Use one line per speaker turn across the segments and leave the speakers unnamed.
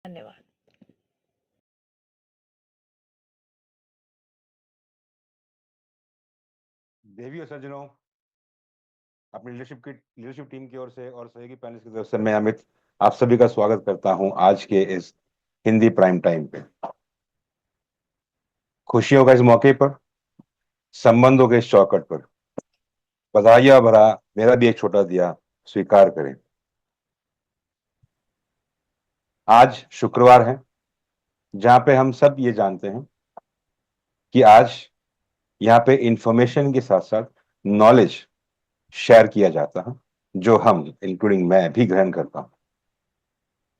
धन्यवाद।
देवी और सज्जनों, अपनी लीडरशिप टीम की ओर से और सहयोगी पैनल की तरफ से मैं अमित आप सभी का स्वागत करता हूं आज के इस हिंदी प्राइम टाइम पे। खुशियों का इस मौके पर, संबंधों के इस चौखट पर बधाइयां भरा मेरा भी एक छोटा दिया स्वीकार करें। आज शुक्रवार है, जहां पे हम सब ये जानते हैं कि आज यहाँ पे इंफॉर्मेशन के साथ साथ नॉलेज शेयर किया जाता है, जो हम इंक्लूडिंग मैं भी ग्रहण करता हूं।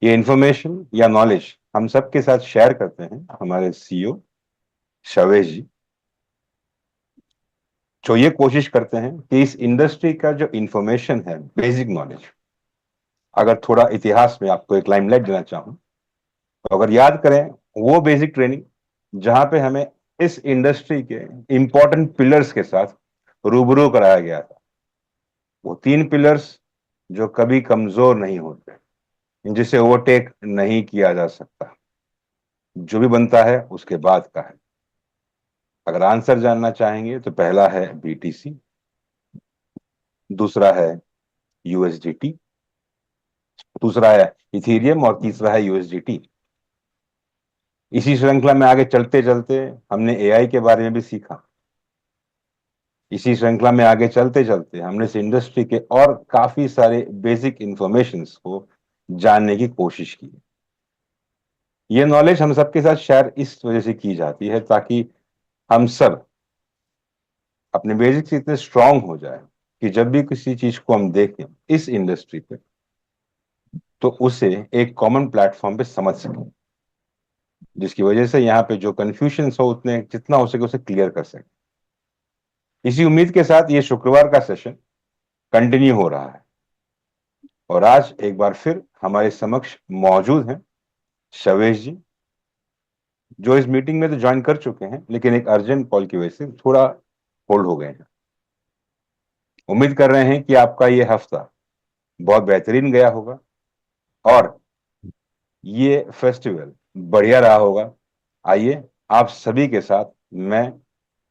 ये इंफॉर्मेशन या नॉलेज हम सबके साथ शेयर करते हैं हमारे सीईओ शवेश जी, जो ये कोशिश करते हैं कि इस इंडस्ट्री का जो इंफॉर्मेशन है, बेसिक नॉलेज, अगर थोड़ा इतिहास में आपको एक लाइमलाइट देना चाहूं तो अगर याद करें वो बेसिक ट्रेनिंग जहां पे हमें इस इंडस्ट्री के इंपॉर्टेंट पिलर्स के साथ रूबरू कराया गया था। वो 3 पिलर्स जो कभी कमजोर नहीं होते, जिसे ओवरटेक नहीं किया जा सकता, जो भी बनता है उसके बाद का है। अगर आंसर जानना चाहेंगे तो पहला है बीटीसी, दूसरा है यूएसडीटी, दूसरा है इथीरियम और तीसरा है यूएसडीटी। इसी श्रृंखला में आगे चलते चलते हमने एआई के बारे में भी सीखा। इसी श्रृंखला में आगे चलते चलते हमने इस इंडस्ट्री के और काफी सारे बेसिक इंफॉर्मेशंस को जानने की कोशिश की। ये नॉलेज हम सबके साथ शेयर इस वजह से की जाती है ताकि हम सब अपने बेसिक्स इतने स्ट्रांग हो जाए कि जब भी किसी चीज को हम देखें इस इंडस्ट्री पे तो उसे एक कॉमन प्लेटफॉर्म पे समझ सकें, जिसकी वजह से यहाँ पे जो कंफ्यूजन हो उतने जितना हो सके उसे क्लियर कर सकें। इसी उम्मीद के साथ ये शुक्रवार का सेशन कंटिन्यू हो रहा है और आज एक बार फिर हमारे समक्ष मौजूद हैं शवेश जी, जो इस मीटिंग में तो ज्वाइन कर चुके हैं लेकिन एक अर्जेंट कॉल की वजह से थोड़ा होल्ड हो गए हैं। उम्मीद कर रहे हैं कि आपका ये हफ्ता बहुत बेहतरीन गया होगा और ये फेस्टिवल बढ़िया रहा होगा। आइए आप सभी के साथ मैं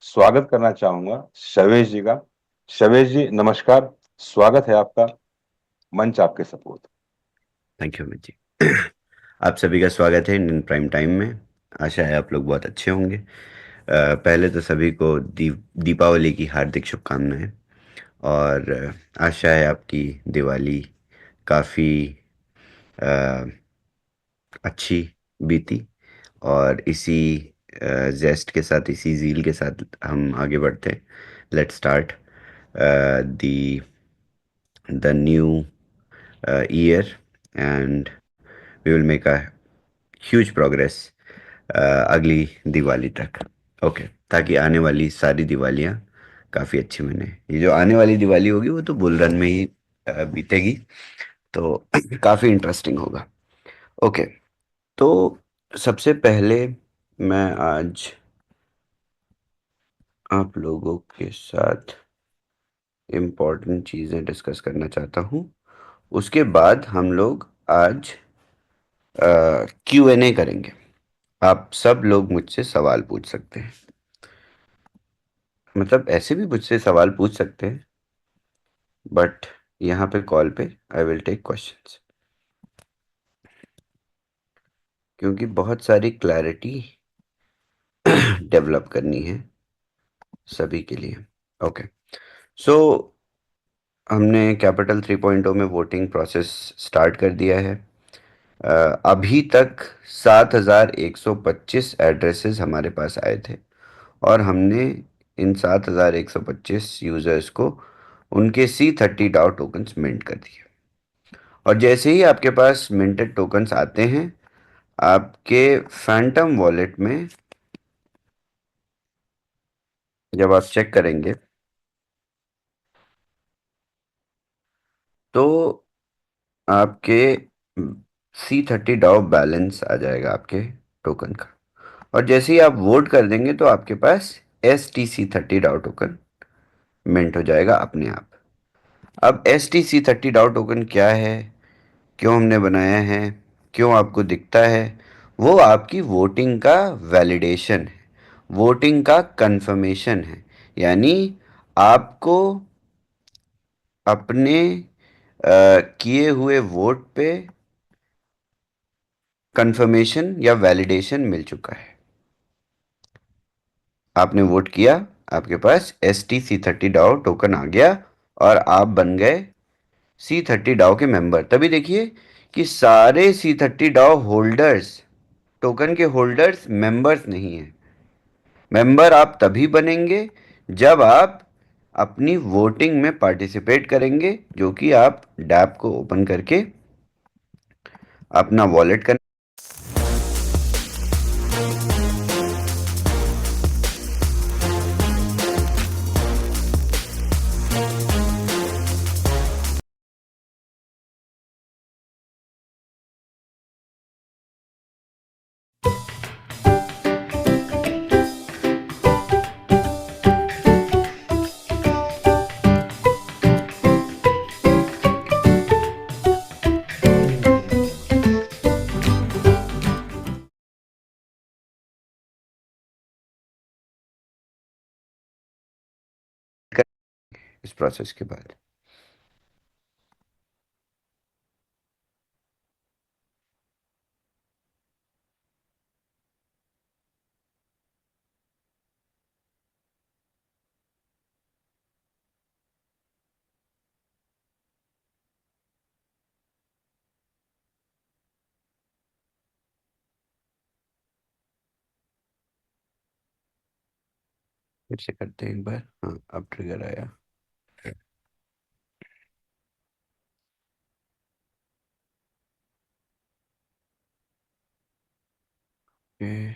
स्वागत करना चाहूंगा शवेश जी का। शवेश जी नमस्कार, स्वागत है आपका, मंच आपके support.
Thank you Amit ji. आप सभी का स्वागत है इंडियन प्राइम टाइम में। आशा है आप लोग बहुत अच्छे होंगे। पहले तो सभी को दीपावली की हार्दिक शुभकामनाएं और आशा है आपकी दिवाली काफ़ी अच्छी बीती और इसी जेस्ट के साथ, इसी ज़ील के साथ हम आगे बढ़ते हैं। Let's start the new year and we will make a huge progress अगली दिवाली तक। ओके, ताकि आने वाली सारी दिवालियाँ काफ़ी अच्छी मने। ये जो आने वाली दिवाली होगी वो तो बुल रन में ही बीतेगी, तो काफ़ी इंटरेस्टिंग होगा। ओके, तो सबसे पहले मैं आज आप लोगों के साथ इम्पोर्टेंट चीज़ें डिस्कस करना चाहता हूँ। उसके बाद हम लोग आज Q&A करेंगे। आप सब लोग मुझसे सवाल पूछ सकते हैं, मतलब ऐसे भी मुझसे सवाल पूछ सकते हैं, बट यहाँ पे कॉल पे आई विल टेक क्वेश्चंस, क्योंकि बहुत सारी क्लैरिटी डेवलप करनी है सभी के लिए। ओके, सो हमने कैपिटल 3.0 में वोटिंग प्रोसेस स्टार्ट कर दिया है। अभी तक 7,125 एड्रेसेस हमारे पास आए थे और हमने इन 7,125 यूज़र्स को उनके C30 डाउ टोकन्स मिंट कर दिए। और जैसे ही आपके पास मिंटेड टोकन्स आते हैं, आपके फैंटम वॉलेट में जब आप चेक करेंगे तो आपके C30 डाउ बैलेंस आ जाएगा आपके टोकन का। और जैसे ही आप वोट कर देंगे तो आपके पास STC30 डाउ टोकन मिंट हो जाएगा अपने आप। अब STC30 डाउ टोकन क्या है, क्यों हमने बनाया है, क्यों आपको दिखता है? वो आपकी वोटिंग का वैलिडेशन है, वोटिंग का कंफर्मेशन है। यानी आपको अपने किए हुए वोट पे कंफर्मेशन या वैलिडेशन मिल चुका है। आपने वोट किया, आपके पास STC30 डाओ टोकन आ गया, और आप बन गए C30 डाओ के मेंबर। तभी देखिए कि सारे C30 डाओ होल्डर्स, टोकन के होल्डर्स मेंबर्स नहीं है। मेंबर आप तभी बनेंगे जब आप अपनी वोटिंग में पार्टिसिपेट करेंगे, जो कि आप डैप को ओपन करके अपना वॉलेट कर इस प्रोसेस के बाद। फिर से करते हैं एक बार। हाँ, अब ट्रिगर आया। ये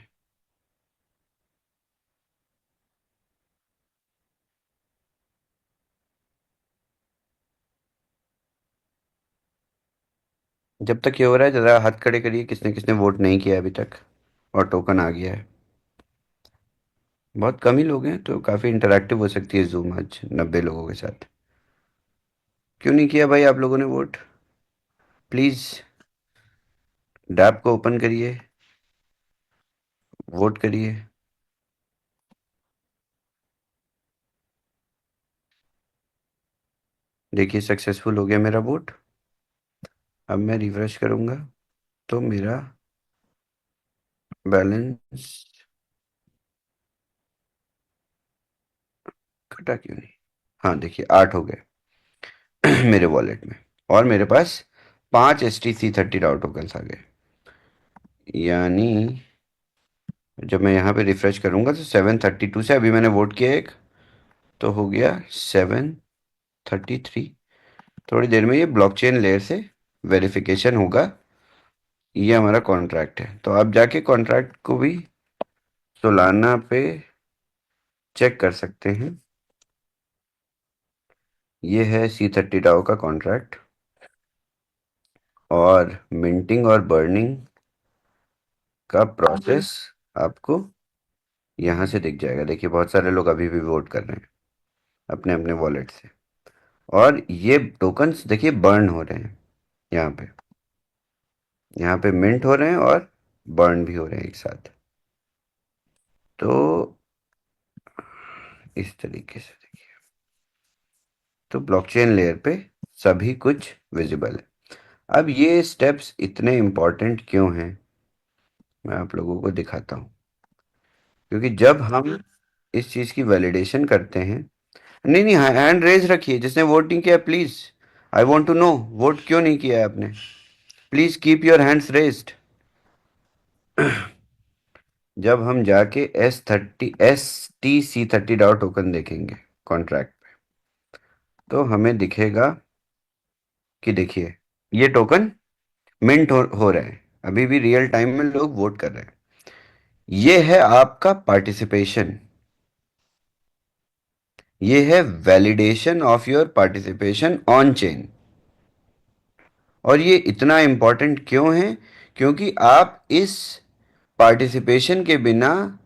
जब तक ये हो रहा है, जरा हाथ खड़े करिए किसने किसने वोट नहीं किया अभी तक, और टोकन आ गया है। बहुत कम ही लोग हैं, तो काफी इंटरैक्टिव हो सकती है जूम आज 90 लोगों के साथ। क्यों नहीं किया भाई आप लोगों ने वोट? प्लीज डैप को ओपन करिए, वोट करिए। देखिए सक्सेसफुल हो गया मेरा वोट। अब मैं रिफ्रेश करूंगा तो मेरा बैलेंस कटा क्यों नहीं? हाँ देखिए 8 हो गए मेरे वॉलेट में, और मेरे पास 5 STC30 डाउ टोकन्स आ गए। यानी जब मैं यहाँ पे रिफ्रेश करूंगा तो 732 से, अभी मैंने वोट किया एक, तो हो गया 733। थोड़ी देर में ये ब्लॉकचेन लेयर से वेरिफिकेशन होगा। ये हमारा कॉन्ट्रैक्ट है, तो आप जाके कॉन्ट्रैक्ट को भी सोलाना पे चेक कर सकते हैं। ये है C30 डाओ का कॉन्ट्रैक्ट, और मिंटिंग और बर्निंग का प्रोसेस आपको यहाँ से दिख जाएगा। देखिए बहुत सारे लोग अभी भी वोट कर रहे हैं अपने अपने वॉलेट से, और ये टोकन्स देखिए बर्न हो रहे हैं। यहाँ पे मिंट हो रहे हैं और बर्न भी हो रहे हैं एक साथ। तो इस तरीके से देखिए, तो ब्लॉकचेन लेयर पे सभी कुछ विजिबल है। अब ये स्टेप्स इतने इम्पोर्टेंट क्यों हैं, मैं आप लोगों को दिखाता हूँ। क्योंकि जब हम इस चीज़ की वैलिडेशन करते हैं, नहीं नहीं, हैंड रेज रखिए जिसने वोट नहीं किया please. I want to know, vote क्यों नहीं किया है आपने? Please keep your hands raised. जब हम जाके STC30 डाउ टोकन देखेंगे कॉन्ट्रैक्ट पे, तो हमें दिखेगा कि देखिए ये टोकन मिंट हो रहे हैं, अभी भी रियल टाइम में लोग वोट कर रहे हैं। ये है आपका पार्टिसिपेशन, ये है validation of your participation on chain. और ये इतना इंपॉर्टेंट क्यों है? क्योंकि आप इस पार्टिसिपेशन के बिना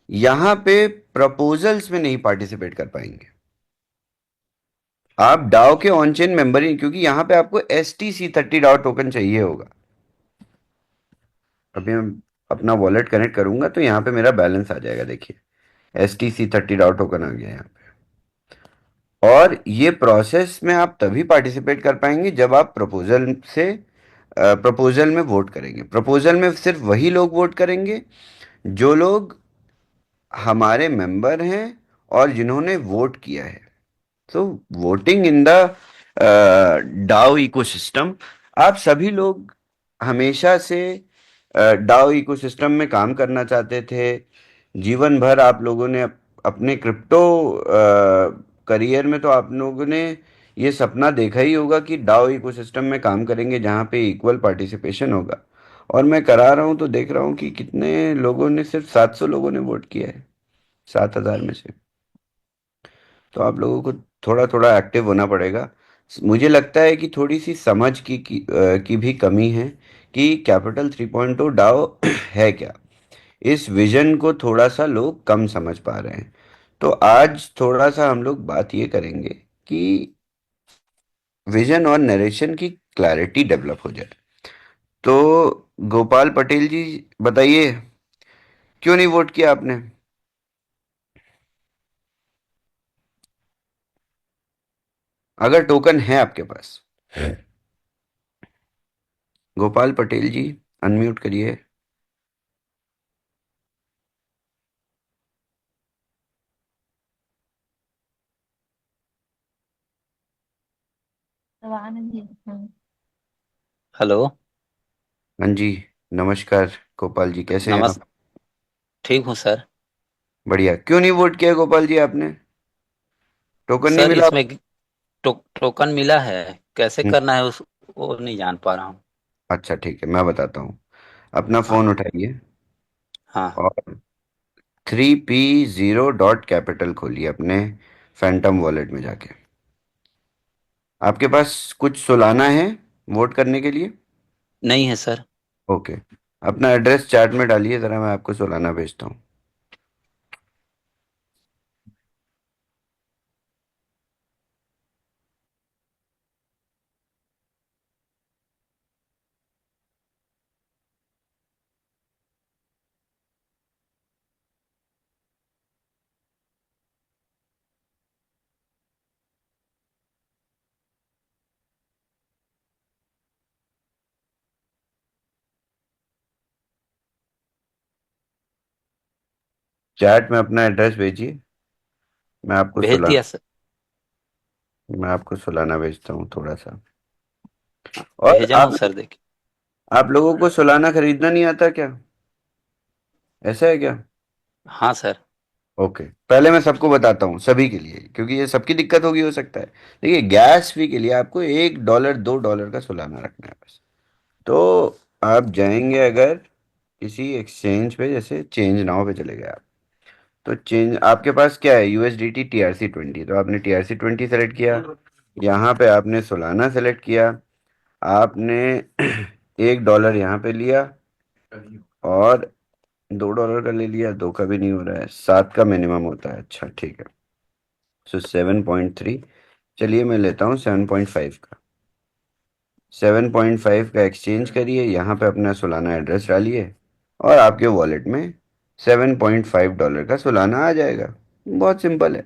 यहां पे प्रपोजल्स में नहीं पार्टिसिपेट कर पाएंगे। आप डाओ के ऑन चेन मेंबर ही, क्योंकि यहां पे आपको STC30 डाओ टोकन चाहिए होगा। अभी मैं अपना वॉलेट कनेक्ट करूंगा तो यहाँ पे मेरा बैलेंस आ जाएगा, देखिए STC 30 डाउ टोकन आ गया यहाँ पे। और ये प्रोसेस में आप तभी पार्टिसिपेट कर पाएंगे जब आप प्रपोजल में वोट करेंगे। प्रपोजल में सिर्फ वही लोग वोट करेंगे जो लोग हमारे मेंबर हैं और जिन्होंने वोट किया है। तो voting in the Dow ecosystem, आप सभी लोग हमेशा से डाओ इकोसिस्टम में काम करना चाहते थे। जीवन भर आप लोगों ने अपने क्रिप्टो करियर में तो आप लोगों ने ये सपना देखा ही होगा कि डाओ इकोसिस्टम में काम करेंगे जहाँ पे इक्वल पार्टिसिपेशन होगा। और मैं करा रहा हूँ तो देख रहा हूँ कि कितने लोगों ने, सिर्फ 700 लोगों ने वोट किया है 7,000 में से। तो आप लोगों को थोड़ा थोड़ा एक्टिव होना पड़ेगा। मुझे लगता है कि थोड़ी सी समझ की भी कमी है कि कैपिटल 3.0 डाओ है क्या। इस विजन को थोड़ा सा लोग कम समझ पा रहे हैं। तो आज थोड़ा सा हम लोग बात ये करेंगे कि विजन और नरेशन की क्लैरिटी डेवलप हो जाए। तो गोपाल पटेल जी, बताइए क्यों नहीं वोट किया आपने? अगर टोकन है आपके पास। गोपाल पटेल जी, अनम्यूट करिए।
हेलो।
हाँ जी, नमस्कार। गोपाल जी कैसे हैं
नमस
आप?
ठीक हूँ सर।
बढ़िया। क्यों नहीं वोट किया गोपाल जी आपने? टोकन नहीं
सर
मिला
इसमें
आपको?
टोकन मिला है, कैसे
हम्म,
करना है उस वो नहीं जान पा रहा हूँ।
अच्छा ठीक है, मैं बताता हूँ। अपना
हाँ
फोन
हाँ।
उठाइए
हाँ।
और 3P0 कैपिटल खोलिए अपने फैंटम वॉलेट में जाके। आपके पास कुछ सुलाना है वोट करने के लिए?
नहीं है सर।
ओके, अपना एड्रेस चैट में डालिए ज़रा, मैं आपको सुलाना भेजता हूँ। चैट में अपना एड्रेस भेजिए। मैं आपको
भेज
सुला
दिया सर।
मैं आपको सुलाना भेजता हूँ थोड़ा सा।
हाँ,
और
भेजा हूँ सर, देखिए।
आप लोगों को सुलाना खरीदना नहीं आता क्या? ऐसा है क्या?
हाँ सर।
ओके, पहले मैं सबको बताता हूँ, सभी के लिए, क्योंकि ये सबकी दिक्कत होगी हो सकता है। देखिए, गैस फी के लिए आपको $1 $2 का सुलाना रखना है बस। तो आप जाएंगे अगर किसी एक्सचेंज पे, जैसे चेंज नाउ पे चले गए आप, तो चेंज आपके पास क्या है? USDT TRC 20, तो आपने TRC 20 सेलेक्ट किया। यहाँ पे आपने सुलाना सेलेक्ट किया। आपने $1 यहाँ पे लिया और $2 का ले लिया। दो का भी नहीं हो रहा है, 7 का मिनिमम होता है। अच्छा ठीक है, सो 7.3। चलिए मैं लेता हूँ 7.5 का। 7.5 का एक्सचेंज करिए, यहाँ पे अपना सुलाना एड्रेस डालिए और आपके वॉलेट में $7.5 का सुलाना आ जाएगा। बहुत सिंपल है।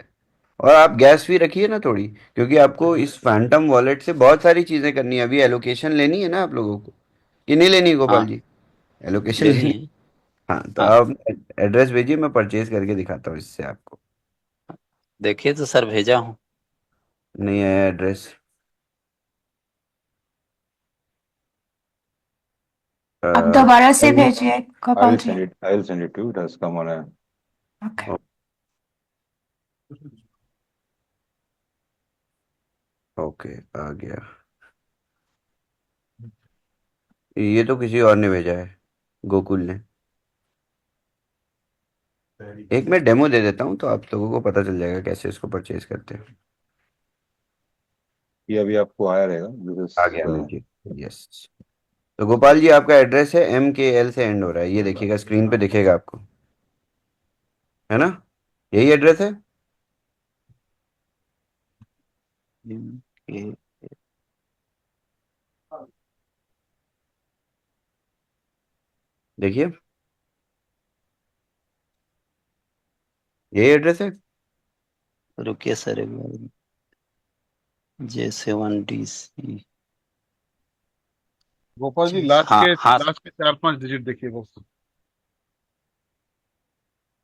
और आप गैस फी रखिए ना थोड़ी, क्योंकि आपको इस फैंटम वॉलेट से बहुत सारी चीज़ें करनी है। अभी एलोकेशन लेनी है ना आप लोगों को, कि नहीं लेनी है गोपाल
हाँ,
जी? एलोकेशन
लेनी
लेनी
है।
है। हाँ, तो
हाँ,
आप एड्रेस भेजिए, मैं परचेज करके दिखाता हूँ इससे आपको।
देखिए तो सर, भेजा हूँ।
नहीं आया एड्रेस?
अब दोबारा से
I'll
भेजिए Gopal ji.
I'll send it to you. It has come on a
okay.
Okay, आ गया। ये तो किसी और ने भेजा है, गोकुल ने। एक मैं डेमो दे देता हूँ तो आप लोगों को पता चल जाएगा कैसे इसको परचेज करते हैं।
ये अभी आपको आया रहेगा।
आ गया, लीजिए। यस। तो गोपाल जी, आपका एड्रेस है MKL से एंड हो रहा है, ये देखिएगा स्क्रीन पे दिखेगा आपको, है ना? यही एड्रेस है।
ये-
देखिए, यही एड्रेस है।
रुकिए सर एक बार। J7DC।
गोपाल जी लास्ट
हाँ
के
हाँ।
लास्ट के 4-5 डिजिट देखिए बस।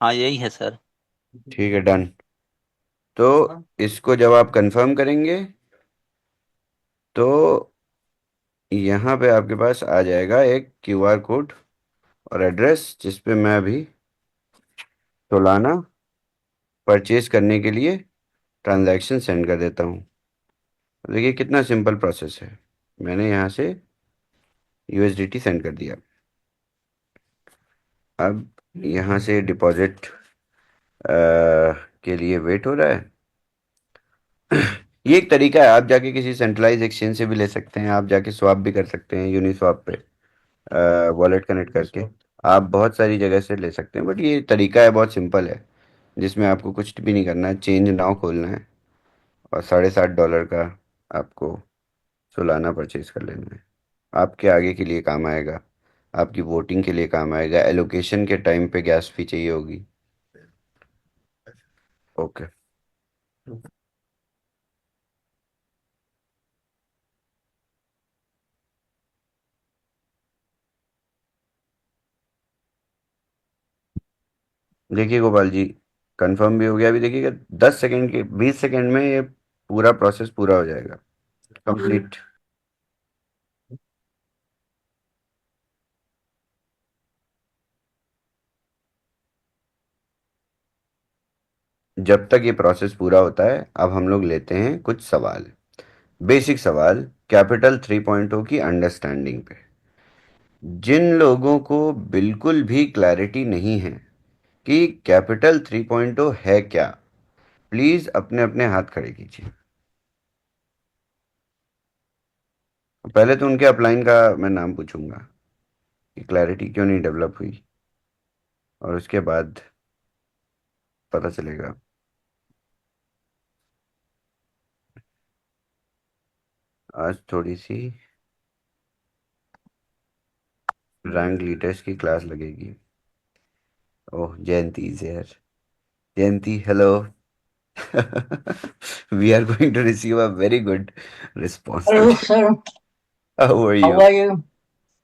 हाँ यही है सर।
ठीक है, डन। तो इसको जब आप कंफर्म करेंगे तो यहाँ पे आपके पास आ जाएगा एक क्यूआर कोड और एड्रेस, जिस पे मैं अभी सोलाना परचेज करने के लिए ट्रांजैक्शन सेंड कर देता हूँ। देखिए कितना सिंपल प्रोसेस है। मैंने यहाँ से यूएसडीटी सेंड कर दिया। अब यहाँ से डिपॉजिट के लिए वेट हो रहा है। ये एक तरीका है, आप जाके किसी सेंट्रलाइज एक्सचेंज से भी ले सकते हैं, आप जाके स्वैप भी कर सकते हैं यूनिस्वैप पे वॉलेट कनेक्ट करके। आप बहुत सारी जगह से ले सकते हैं, बट ये तरीका है, बहुत सिंपल है, जिसमें आपको कुछ भी नहीं करना है, चेंज नाउ खोलना है और $7.5 का आपको सोलाना परचेज कर लेना है। आपके आगे के लिए काम आएगा, आपकी वोटिंग के लिए काम आएगा, एलोकेशन के टाइम पे गैस फी चाहिए होगी। ओके। देखिए गोपाल जी, कंफर्म भी हो गया। अभी देखिएगा 10 सेकेंड के 20 सेकेंड में ये पूरा प्रोसेस पूरा हो जाएगा, कंप्लीट। जब तक ये प्रोसेस पूरा होता है, अब हम लोग लेते हैं कुछ सवाल, बेसिक सवाल कैपिटल 3.0 की अंडरस्टैंडिंग पे। जिन लोगों को बिल्कुल भी क्लैरिटी नहीं है कि कैपिटल 3.0 है क्या, प्लीज अपने अपने हाथ खड़े कीजिए। पहले तो उनके अपलाइन का मैं नाम पूछूंगा कि क्लैरिटी क्यों नहीं डेवलप हुई, और उसके बाद पता चलेगा। आज थोड़ी सी रैंक लीडर्स की क्लास लगेगी। Oh, Jayanti is here. Jayanti, hello. We are going to receive a very good response
Hello,
today.
sir.
How are
How
you?
are you?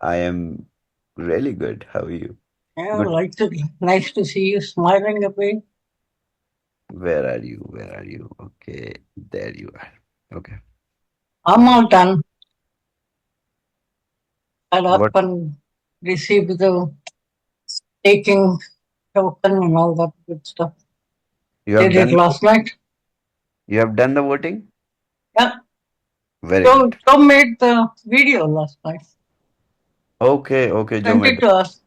I am really good. How are you?
Yeah,
Good.
nice to see you smiling a bit.
Where are you? Where are you? Okay, there you are. Okay.
I'm all done. Got up
What
and received the taking token and all that good stuff.
you have
Did it
done?
last night.
You have done the voting?
Yeah.
Very
Joe,
good.
Joe made the video last night.
Okay, okay, Joe
Sent it
made.
to us.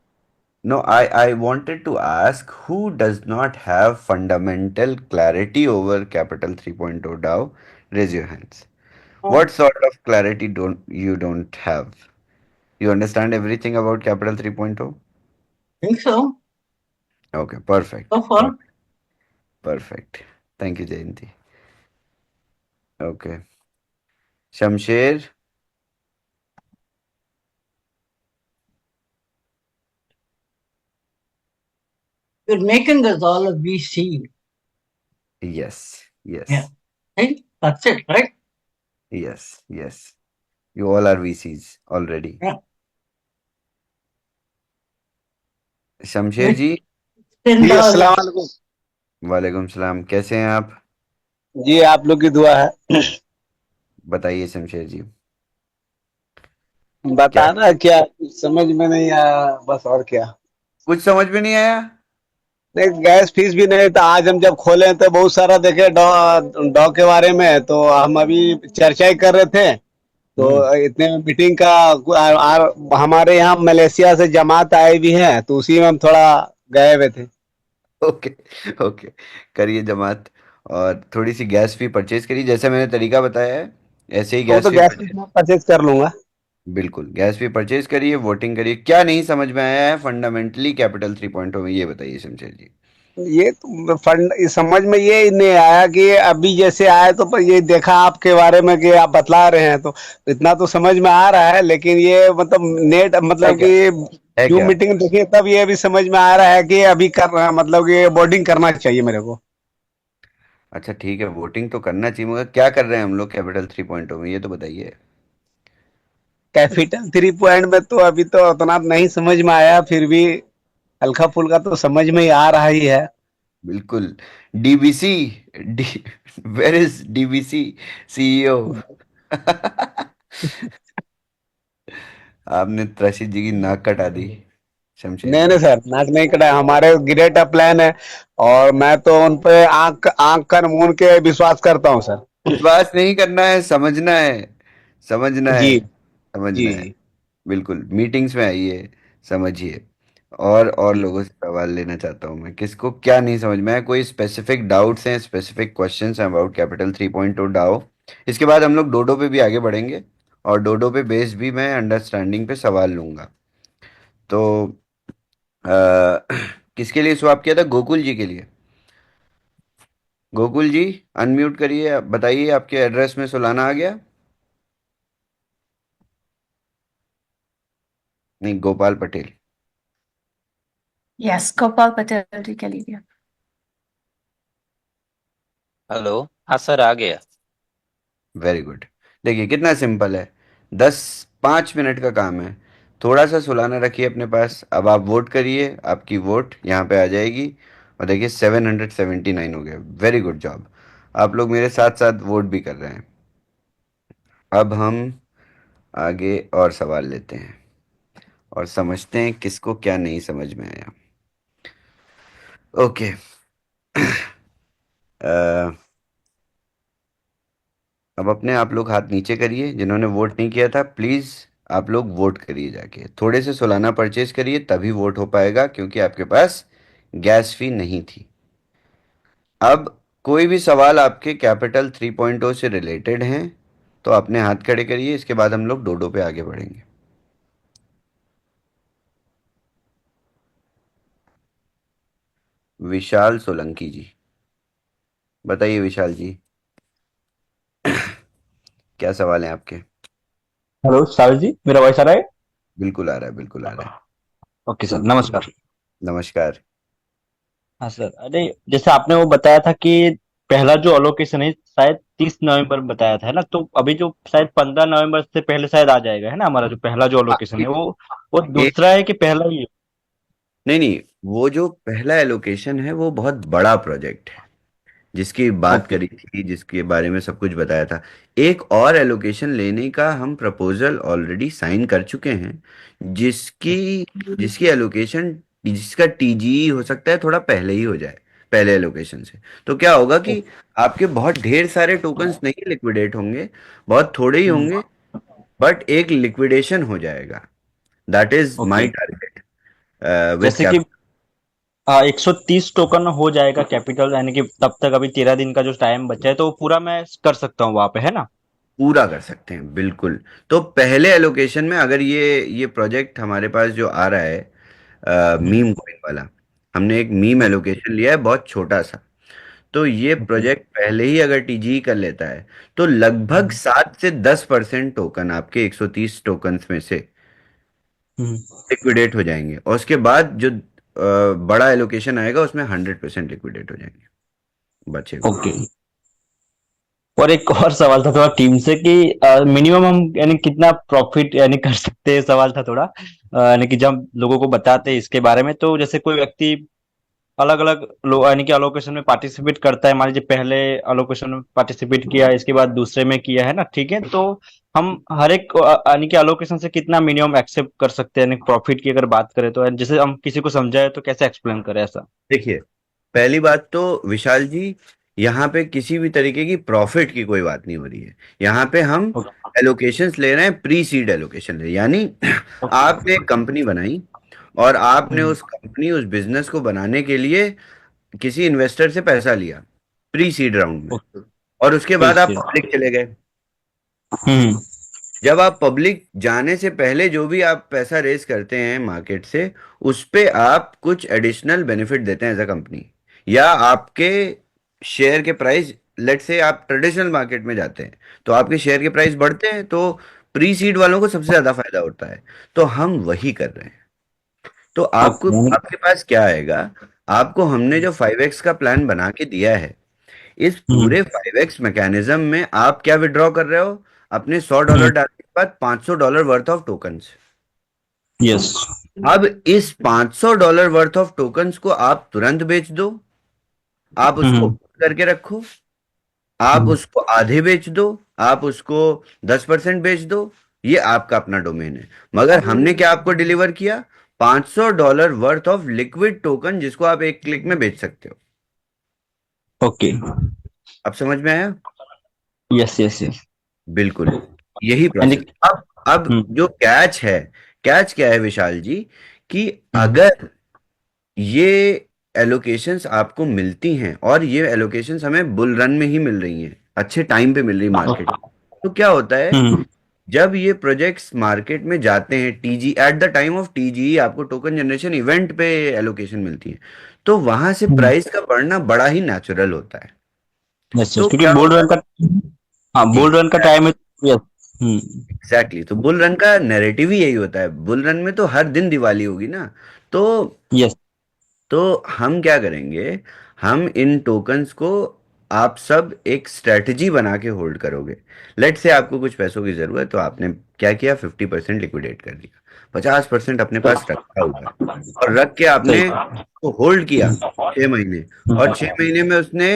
No, I wanted to ask who does not have fundamental clarity over Capital 3.0 DAO? Raise your hands.
Oh,
What sort of clarity don't have? You understand everything about Capital 3.0?
think so.
Okay, perfect.
So far.
Perfect. Thank you, Jayanti. Okay. Shamsher,
We're making us all a VC.
yes, yes,
Yeah. Hey, that's it, right?
yes, yes. You all are VCs already.
Yeah.
Shamsher ji,
जी
$10.
अस्सलाम वालेकुम।
वालेकुम सलाम, कैसे हैं आप?
जी आप लोग की दुआ है।
बताइए शमशेर जी, क्या
बताना क्या, समझ में नहीं आया बस, और क्या।
कुछ समझ में नहीं आया?
नहीं, गैस फीस भी नहीं था। आज हम जब खोले तो बहुत सारा देखे डॉ डॉ के बारे में, तो हम अभी चर्चा ही कर रहे थे। तो इतने में मीटिंग का हमारे यहाँ मलेशिया से जमात आए भी हैं, तो उसी में हम थोड़ा गए हुए थे।
ओके, ओके, करिए जमात और थोड़ी सी गैस फी परचेज करिए, जैसे मैंने तरीका बताया है ऐसे ही
वो
गैस
तो
फी
गैस फीस
परचेज।
मैं परचेज कर लूंगा।
बिल्कुल, गैस फी परचेज करिए, वोटिंग करिए। क्या नहीं समझ में आया है फंडामेंटली कैपिटल 3.0 में, ये बताइए शमशेर जी।
ये तो फंड इस समझ में ये नहीं आया कि अभी जैसे आया तो पर ये देखा आपके बारे में कि आप बतला रहे हैं तो इतना तो समझ में आ रहा है, लेकिन ये मतलब नेट
है
मतलब
क्या?
कि
है
जूम
क्या?
मीटिंग देखिए तब ये भी समझ में आ रहा है कि अभी कर मतलब कि बोर्डिंग करना चाहिए मेरे को।
अच्छा ठीक है, वोटिंग तो करना चाहिए, मगर क्या कर रहे हैं हम लोग कैपिटल 3.0 में, ये तो बताइए।
कैपिटल 3 में तो अभी तो उतना नहीं समझ में आया, फिर भी हल्का फुल्का तो समझ में ही आ रहा ही है।
बिल्कुल। DBC, D where is DBC CEO? आपने त्रशित जी की नाक कटा दी, शमशेर
नहीं
जी।
नहीं सर, नाक नहीं कटा, हमारे ग्रेट प्लान है और मैं तो उन पे आंख आंख कर मूंद के विश्वास करता हूँ सर।
विश्वास नहीं करना है, समझना है, समझना है,
जी
समझना
जी
है। बिल्कुल, मीटिंग्स में आइए, समझिए। और
जी।
लोगों से सवाल लेना चाहता हूँ मैं, किसको क्या नहीं समझ में आया, कोई स्पेसिफिक डाउट्स हैं, स्पेसिफिक क्वेश्चंस हैं अबाउट कैपिटल 3.0 डाओ। इसके बाद हम लोग डोडो पे भी आगे बढ़ेंगे, और डोडो पे बेस्ड भी मैं अंडरस्टैंडिंग पे सवाल लूंगा। तो अ, किसके लिए स्वैप किया था? गोकुल जी के लिए। गोकुल जी, अनम्यूट करिए, आप बताइए आपके एड्रेस में सुलाना आ गया? नहीं, गोपाल पटेल।
यस, गोपाल पटेल जी के लिए।
हेलो। हाँ सर, आ गया।
Very good. देखिए कितना सिंपल है, 5 मिनट का काम है। थोड़ा सा सुलाना रखिए अपने पास, अब आप वोट करिए, आपकी वोट यहाँ पे आ जाएगी। और देखिए 779 हो गए, वेरी गुड जॉब। आप लोग मेरे साथ साथ वोट भी कर रहे हैं। अब हम आगे और सवाल लेते हैं, और समझते हैं किसको क्या नहीं समझ में आया। ओके। अब अपने आप लोग हाथ नीचे करिए, जिन्होंने वोट नहीं किया था प्लीज आप लोग वोट करिए, जाके थोड़े से सोलाना परचेज करिए, तभी वोट हो पाएगा, क्योंकि आपके पास गैस फी नहीं थी। अब कोई भी सवाल आपके कैपिटल 3.0 से रिलेटेड हैं तो अपने हाथ खड़े करिए, इसके बाद हम लोग डोडो पे आगे बढ़ेंगे। विशाल सोलंकी जी, बताइए विशाल जी, क्या सवाल है आपके?
हेलो साविर जी, मेरा वॉइस आ रहा है?
बिल्कुल आ रहा है, बिल्कुल आ रहा है।
ओके सर, नमस्कार।
नमस्कार।
हाँ सर, अरे जैसे आपने वो बताया था कि पहला जो अलोकेशन है शायद 30 नवंबर में बताया था, है ना? तो अभी जो शायद 15 नवंबर से पहले शायद आ जाएगा, है ना? हमारा जो पहला जो
हाँ,
अलोकेशन है वो
एक
दूसरा है कि पहला ही है?
नहीं नहीं, वो जो पहला एलोकेशन है वो बहुत बड़ा प्रोजेक्ट है, जिसकी बात
ओके।
करी थी, जिसके बारे में सब कुछ बताया था। एक और एलोकेशन लेने का हम प्रपोजल ऑलरेडी साइन कर चुके हैं, जिसकी जिसकी एलोकेशन, जिसका टीजी हो सकता है थोड़ा पहले ही हो जाए, पहले एलोकेशन से। तो क्या होगा कि आपके बहुत ढेर सारे टोकन्स नहीं लिक्विडेट होंगे, बहुत थोड़े ही होंगे, बट एक लिक्विडेशन हो जाएगा। That is
okay,
my target with
जैसे कि 130 टोकन हो जाएगा कैपिटल, यानी कि तब तक अभी 13 दिन का जो टाइम बचा है तो वो पूरा मैं कर सकता हूँ वहां पे, है ना?
पूरा कर सकते हैं, बिल्कुल। तो पहले एलोकेशन में अगर ये प्रोजेक्ट हमारे पास जो आ रहा है, मीम कॉइन वाला, हमने एक मीम एलोकेशन लिया है बहुत छोटा सा। तो ये
ओके।
प्रोजेक्ट पहले ही अगर टीजी कर लेता है तो लगभग 7 से 10% टोकन आपके 130 टोकन्स में से लिक्विडेट हो जाएंगे, और उसके बाद जो बड़ा एलोकेशन आएगा उसमें 100% लिक्विडेट हो जाएंगे बचे हुए।
ओके। और एक और सवाल था थोड़ा टीम से कि मिनिमम हम यानी कितना प्रॉफिट यानी कर सकते हैं, सवाल था थोड़ा यानी कि जब लोगों को बताते हैं इसके बारे में, तो जैसे कोई व्यक्ति अलग अलग यानी कि अलोकेशन में पार्टिसिपेट करता है, मान लीजिए पहले अलोकेशन में पार्टिसिपेट किया, इसके बाद दूसरे में किया, है ना? ठीक है, तो हम हर एक यानी कि अलोकेशन से कितना मिनिमम एक्सेप्ट कर सकते हैं, यानी प्रॉफिट की अगर बात करें तो जैसे हम किसी को समझाए तो कैसे एक्सप्लेन करें ऐसा?
देखिए, पहली बात तो विशाल जी, यहाँ पे किसी भी तरीके की प्रॉफिट की कोई बात नहीं हो रही है। यहाँ पे हम एलोकेशंस ले रहे हैं, प्री सीड एलोकेशन ले, यानी आपने एक कंपनी बनाई, और आपने उस कंपनी, उस बिजनेस को बनाने के लिए किसी इन्वेस्टर से पैसा लिया प्री सीड राउंड में,
ओके।
और उसके बाद आप पब्लिक चले गए।
हम्म।
जब आप पब्लिक जाने से पहले जो भी आप पैसा रेज करते हैं मार्केट से, उस पे आप कुछ एडिशनल बेनिफिट देते हैं एज अ कंपनी। या आपके शेयर के प्राइस, लेट से आप ट्रेडिशनल मार्केट में जाते हैं तो आपके शेयर के प्राइस बढ़ते हैं, तो प्री सीड वालों को सबसे ज्यादा फायदा होता है। तो हम वही कर रहे हैं। तो आपको,
ओके।
आपके पास क्या आएगा, आपको हमने जो 5x का प्लान बना के दिया है, इस पूरे 5x मैकेनिज्म में आप क्या विड्रॉ कर रहे हो, अपने $100 डालने के बाद $500 वर्थ ऑफ टोकन्स।
यस।
अब इस $500 वर्थ ऑफ टोकन्स को आप तुरंत बेच दो, आप उसको hold करके रखो, आप उसको आधे बेच दो, आप उसको 10% बेच दो, ये आपका अपना डोमेन है। मगर हमने क्या आपको डिलीवर किया, $500 वर्थ ऑफ लिक्विड टोकन जिसको आप एक क्लिक में बेच सकते हो।
ओके।
अब समझ में आया?
Yes yes yes.
बिल्कुल यही प्रोसेस। अब जो कैच है, कैच क्या है विशाल जी, कि अगर ये एलोकेशंस आपको मिलती हैं और ये एलोकेशंस हमें बुल रन में ही मिल रही हैं, अच्छे टाइम पे मिल रही मार्केट, तो क्या होता है जब ये प्रोजेक्ट्स मार्केट में जाते हैं, TG at the time of TG आपको टोकन जनरेशन इवेंट पे एलोकेशन मिलती है, तो वहां से प्राइस का बढ़ना बड़ा ही नेचुरल होता है।
यस
तो
क्योंकि
क्या
बुल रन
होता
का, हाँ बुल रन का टाइम है। यस।
एग्जैक्टली, तो बुल रन का नैरेटिव ही यही होता है। बुल रन में तो हर दिन दिवाली होगी ना, तो
यस।
तो हम क्या करेंगे, हम इन टोकन्स को, आप सब एक स्ट्रेटजी बना के होल्ड करोगे। लेट से आपको कुछ पैसों की जरूरत है, तो आपने क्या किया, 50% लिक्विडेट कर दिया, 50% अपने पास रखा हुआ है, और रख के आपने तो होल्ड किया 6 महीने, और 6 महीने में उसने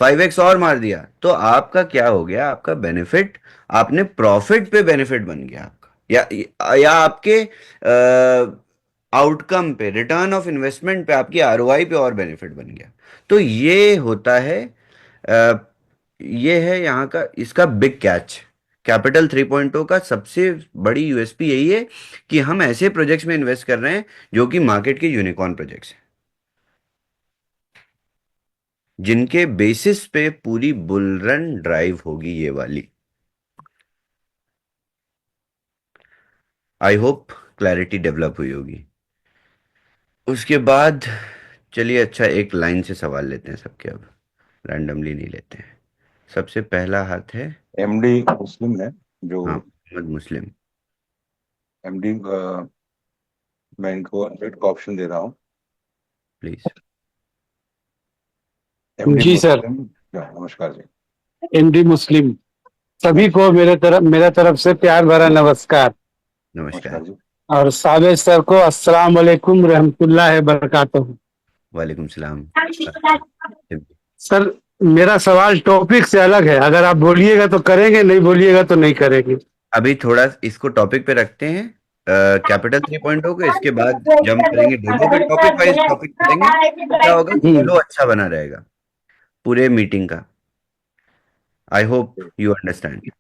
5x और मार दिया, तो आपका क्या हो गया, आपका बेनिफिट, आपने प्रॉफिट पे बेनिफिट बन गया आपका, या आपके आउटकम पे, रिटर्न ऑफ इन्वेस्टमेंट पे, आपकी आरओआई पे और बेनिफिट बन गया। तो ये होता है, ये है यहाँ का, इसका बिग कैच। कैपिटल 3.0 का सबसे बड़ी यूएसपी यही है कि हम ऐसे प्रोजेक्ट्स में इन्वेस्ट कर रहे हैं जो कि मार्केट के यूनिकॉर्न प्रोजेक्ट्स हैं, जिनके बेसिस पे पूरी बुल रन ड्राइव होगी ये वाली। आई होप क्लैरिटी डेवलप हुई होगी। उसके बाद चलिए, अच्छा एक लाइन से सवाल लेते हैं सबके, अब रैंडमली नहीं लेते हैं। सबसे पहला हाथ है
एमडी मुस्लिम है जो,
हाँ, मोहम्मद मुस्लिम।
एमडी मैं इनको अनम्यूट का ऑप्शन दे रहा हूँ।
प्लीज।
MD
ji sir.
मुस्लिम, नमस्कार जी।
एमडी मुस्लिम सभी को मेरा तरफ से प्यार भरा नमस्कार।
नमस्कार।
जी।
और साबिर सर को अस्सलाम वालेकुम रहमतुल्लाह बरकातहू।
वालेकुम सलाम।
सर मेरा सवाल टॉपिक से अलग है, अगर आप बोलिएगा तो करेंगे, नहीं बोलिएगा तो नहीं करेंगे।
अभी थोड़ा इसको टॉपिक पे रखते हैं, कैपिटल 3.0 को, इसके बाद जंप करेंगे डेमो पे, टॉपिक वाइज टॉपिक करेंगे, तो क्या होगा, फ्लो अच्छा बना रहेगा पूरे मीटिंग का। I hope you understand.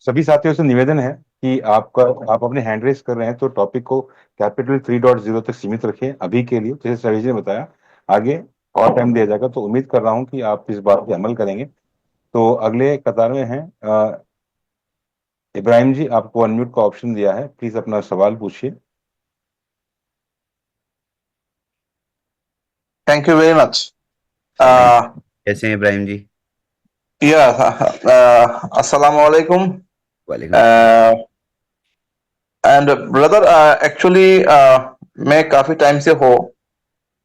सभी साथियों से निवेदन है कि आप अपने हैंड रेस कर रहे हैं तो टॉपिक को कैपिटल 3.0 तक सीमित रखें अभी के लिए, जैसे सभी ने बताया। आगे और टाइम दिया जाएगा, तो उम्मीद कर रहा हूं कि आप इस बात पे अमल करेंगे। तो अगले कतार में हैं इब्राहिम जी, आपको अनम्यूट का ऑप्शन दिया है, प्लीज अपना सवाल पूछिए।
Thank you very much.
कैसे हैं इब्राहिम जी?
Assalamu alaikum.
वालेकुम।
And brother, actually, मैं काफी टाइम से हो,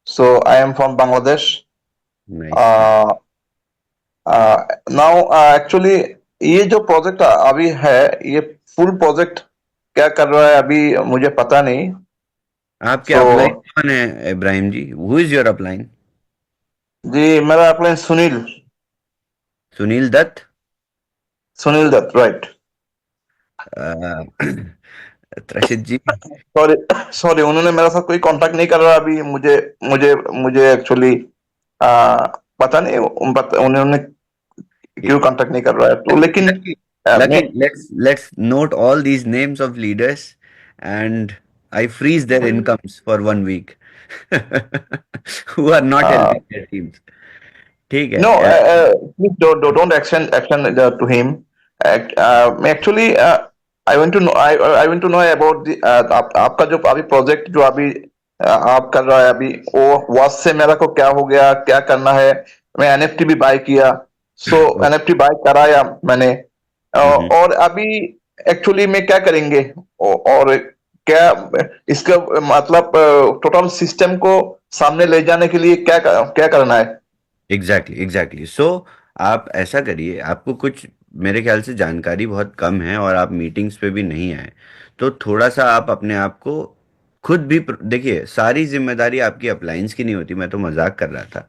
so I am from Bangladesh.
Nice.
Now, actually, ये जो प्रोजेक्ट अभी है, ये फुल प्रोजेक्ट क्या कर रहा है अभी मुझे पता नहीं।
आपके अपलाइन कौन है Ibrahim ji? Who is your upline?
जी मेरा upline Sunil.
Sunil Dutt.
Sunil Dutt, right.
Rashid ji,
sorry उन्होंने मेरे साथ कोई कांटेक्ट नहीं कर रहा अभी। मुझे मुझे मुझे एक्चुअली पता नहीं उन्होंने क्यों कांटेक्ट नहीं कर रहा है, तो लेकिन
let's note all these names of leaders and I freeze their incomes for 1 week who are not helping their teams. ठीक है?
No, please don't action to him. Actually, I want to know about the आपका जो अभी project जो अभी आप कर रहा है अभी, वो वॉच से मेरा को क्या हो गया, क्या करना है। मैं एनएफटी भी बाय किया, सो एनएफटी बाय कराया मैंने। और अभी एक्चुअली में क्या करेंगे, और क्या इसका मतलब टोटल सिस्टम को सामने ले जाने के लिए क्या क्या करना है?
एग्जैक्टली सो आप ऐसा करिए, आपको कुछ मेरे ख्याल से जानकारी बहुत कम है और आप मीटिंग्स पे भी नहीं आए, तो थोड़ा सा आप अपने आप को खुद भी देखिए, सारी जिम्मेदारी आपकी अप्लायंस की नहीं होती, मैं तो मजाक कर रहा था।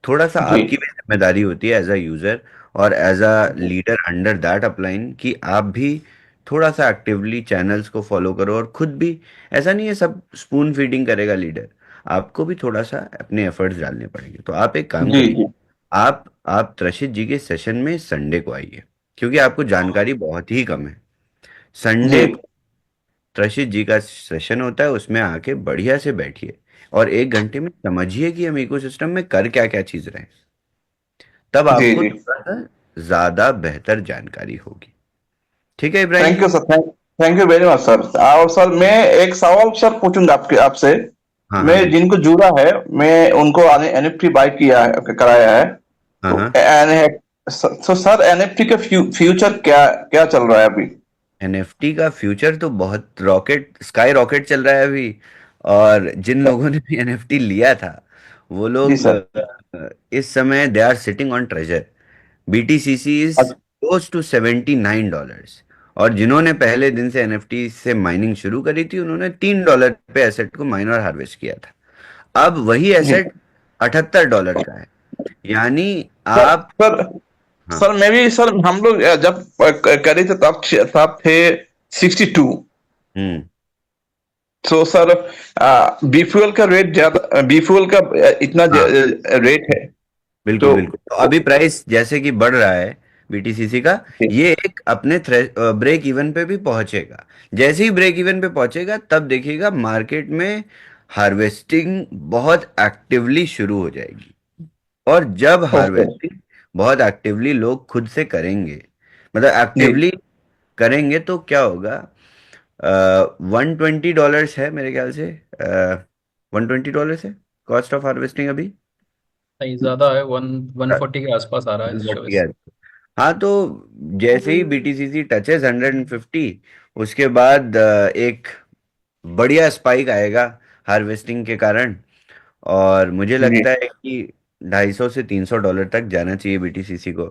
थोड़ा सा
जी
आपकी भी जिम्मेदारी होती है एज अ यूजर और as a leader under that upline, कि आप भी थोड़ा सा एक्टिवली चैनल्स को फॉलो करो और खुद भी, ऐसा नहीं है सब स्पून फीडिंग करेगा लीडर, आपको भी थोड़ा सा अपने एफर्ट्स डालने पड़ेंगे। तो आप एक काम
जी
करिए,
जी
आप त्रषित जी के सेशन में संडे को आइए, क्योंकि आपको जानकारी बहुत ही कम है।
जी
संडे को त्रषित जी का सेशन होता है, उसमें आके बढ़िया से बैठिए और 1 घंटे में समझिए कि हम इकोसिस्टम में कर क्या क्या चीज रहे हैं, तब
जी
आपको
जी।
थोड़ा सा ज्यादा बेहतर जानकारी होगी। ठीक है Ibrahim
thank
ji.
You sir, thank you very much sir. और सर मैं एक सवाल सर पूछूंगा आपके आपसे।
हाँ हाँ
मैं
बिल्कुल।
जिनको जुड़ा है, मैं उनको एनएफटी बाय किया है, कराया है।
हाँ
तो
हाँ।
सर एनएफटी का फ्यूचर क्या क्या चल रहा है अभी?
एनएफटी का फ्यूचर तो बहुत रॉकेट, स्काई रॉकेट चल रहा है अभी। और जिन लोगों ने भी एनएफटी लिया था, वो
जी
लोग
सर।
इस समय they are sitting on treasure. BTCC is
अच्छा,
क्लोज टू $79। और जिन्होंने पहले दिन से एनएफटी से माइनिंग शुरू करी थी, उन्होंने $3 पे एसेट को माइन और हार्वेस्ट किया था। अब वही
जी
एसेट $78 का है। यानी
सर।
आप,
सर
हाँ।
सर मैं भी सर, हम लोग जब करे थे तब थे 62।
हम्म।
तो सर बी फ्यूल का रेट ज्यादा, बी फ्यूल का इतना
हाँ
रेट है।
बिल्कुल
तो
बिल्कुल, तो अभी प्राइस जैसे कि बढ़ रहा है बीटीसीसी का, ये एक अपने ब्रेक इवन पे भी पहुंचेगा। जैसे ही ब्रेक इवन पे पहुंचेगा, तब देखिएगा मार्केट में हार्वेस्टिंग बहुत एक्टिवली शुरू हो जाएगी। और जब
ओके।
हार्वेस्टिंग बहुत एक्टिवली लोग खुद से करेंगे, मतलब
जी
एक्टिवली करेंगे, तो क्या होगा, $120 है मेरे ख्याल से, $120 है कॉस्ट ऑफ हार्वेस्टिंग अभी।
नहीं, ज्यादा है, 140 के आसपास आ रहा है इस
140
चॉइस।
है। हाँ तो जैसे ही बीटीसीसी टचेस 150, उसके बाद एक बढ़िया स्पाइक आएगा हार्वेस्टिंग के कारण। और मुझे
जी
लगता है कि $250 से $300 तक जाना चाहिए बीटीसीसी को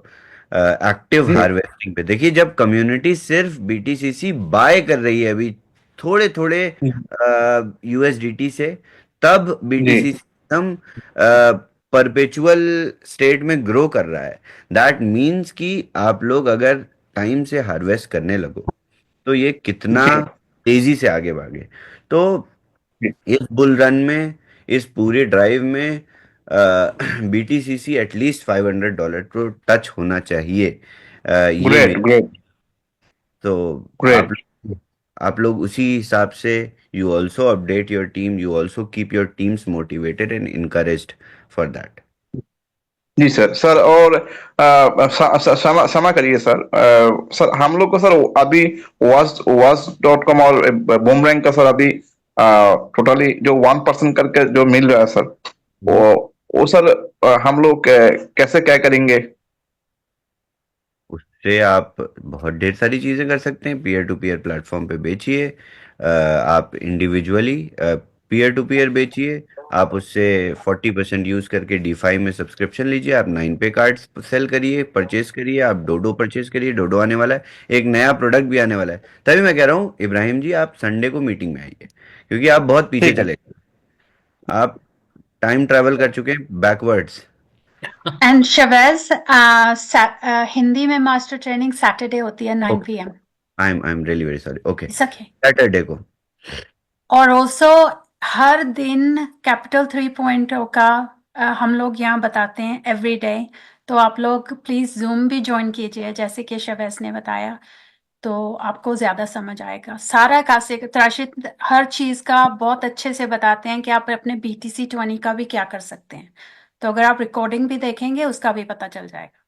एक्टिव
जी
हार्वेस्टिंग पे। देखिए, जब कम्युनिटी सिर्फ बीटीसीसी बाय कर रही है अभी थोड़े थोड़े यूएसडीटी से, तब
जी
बीटीसीसी एकदम परपेचुअल स्टेट में ग्रो कर रहा है। दैट मीन्स कि आप लोग अगर टाइम से हार्वेस्ट करने लगो, तो ये कितना
जी
तेजी से आगे भागे। तो
जी।
इस बुल रन में, इस पूरे ड्राइव में बीटीसीसी एटलीस्ट $500 को टच होना चाहिए। ये
ग्रेट
मेरी,
ग्रेट
तो आप
ग्रेट।
आप लोग उसी हिसाब से, you also update your team, you also keep your teams motivated and encouraged for that.
जी सर। सर और क्षमा करिए सर। सर हम लोग को सर अभी was.com और बूमरैंक का सर अभी टोटली जो 1% करके जो मिल रहा है सर, वो सर हम लोग कैसे क्या करेंगे?
उससे आप बहुत ढेर सारी चीजें कर सकते हैं। पीयर टू पीयर प्लेटफॉर्म पे बेचिए, आप इंडिविजुअली पीयर टू पीयर बेचिए। आप उससे 40% यूज करके डीफाई में सब्सक्रिप्शन लीजिए, आप 9 पे कार्ड सेल करिए, परचेज करिए, आप डोडो परचेज करिए। डोडो आने वाला है, एक नया प्रोडक्ट भी आने वाला है। तभी मैं कह रहा हूँ इब्राहिम जी, आप संडे को मीटिंग में आइए, क्योंकि आप बहुत पीछे
ठीक है।
चले गए। आप टाइम ट्रैवल कर चुके हैं बैकवर्ड्स।
एंड शवैज, हिंदी में मास्टर ट्रेनिंग सैटरडे होती है 9
okay,
PM।
I am really very sorry. Okay,
it's okay.
Saturday को।
और ऑल्सो हर दिन कैपिटल 3.0 का हम लोग यहाँ बताते हैं एवरी डे। तो आप लोग प्लीज जूम भी ज्वाइन कीजिए, जैसे कि शवैज ने बताया, तो आपको ज्यादा समझ आएगा। सारा कासे त्राशित हर चीज का बहुत अच्छे से बताते हैं कि आप अपने BTC20 का भी क्या कर सकते हैं। तो अगर आप रिकॉर्डिंग भी देखेंगे, उसका भी पता चल जाएगा।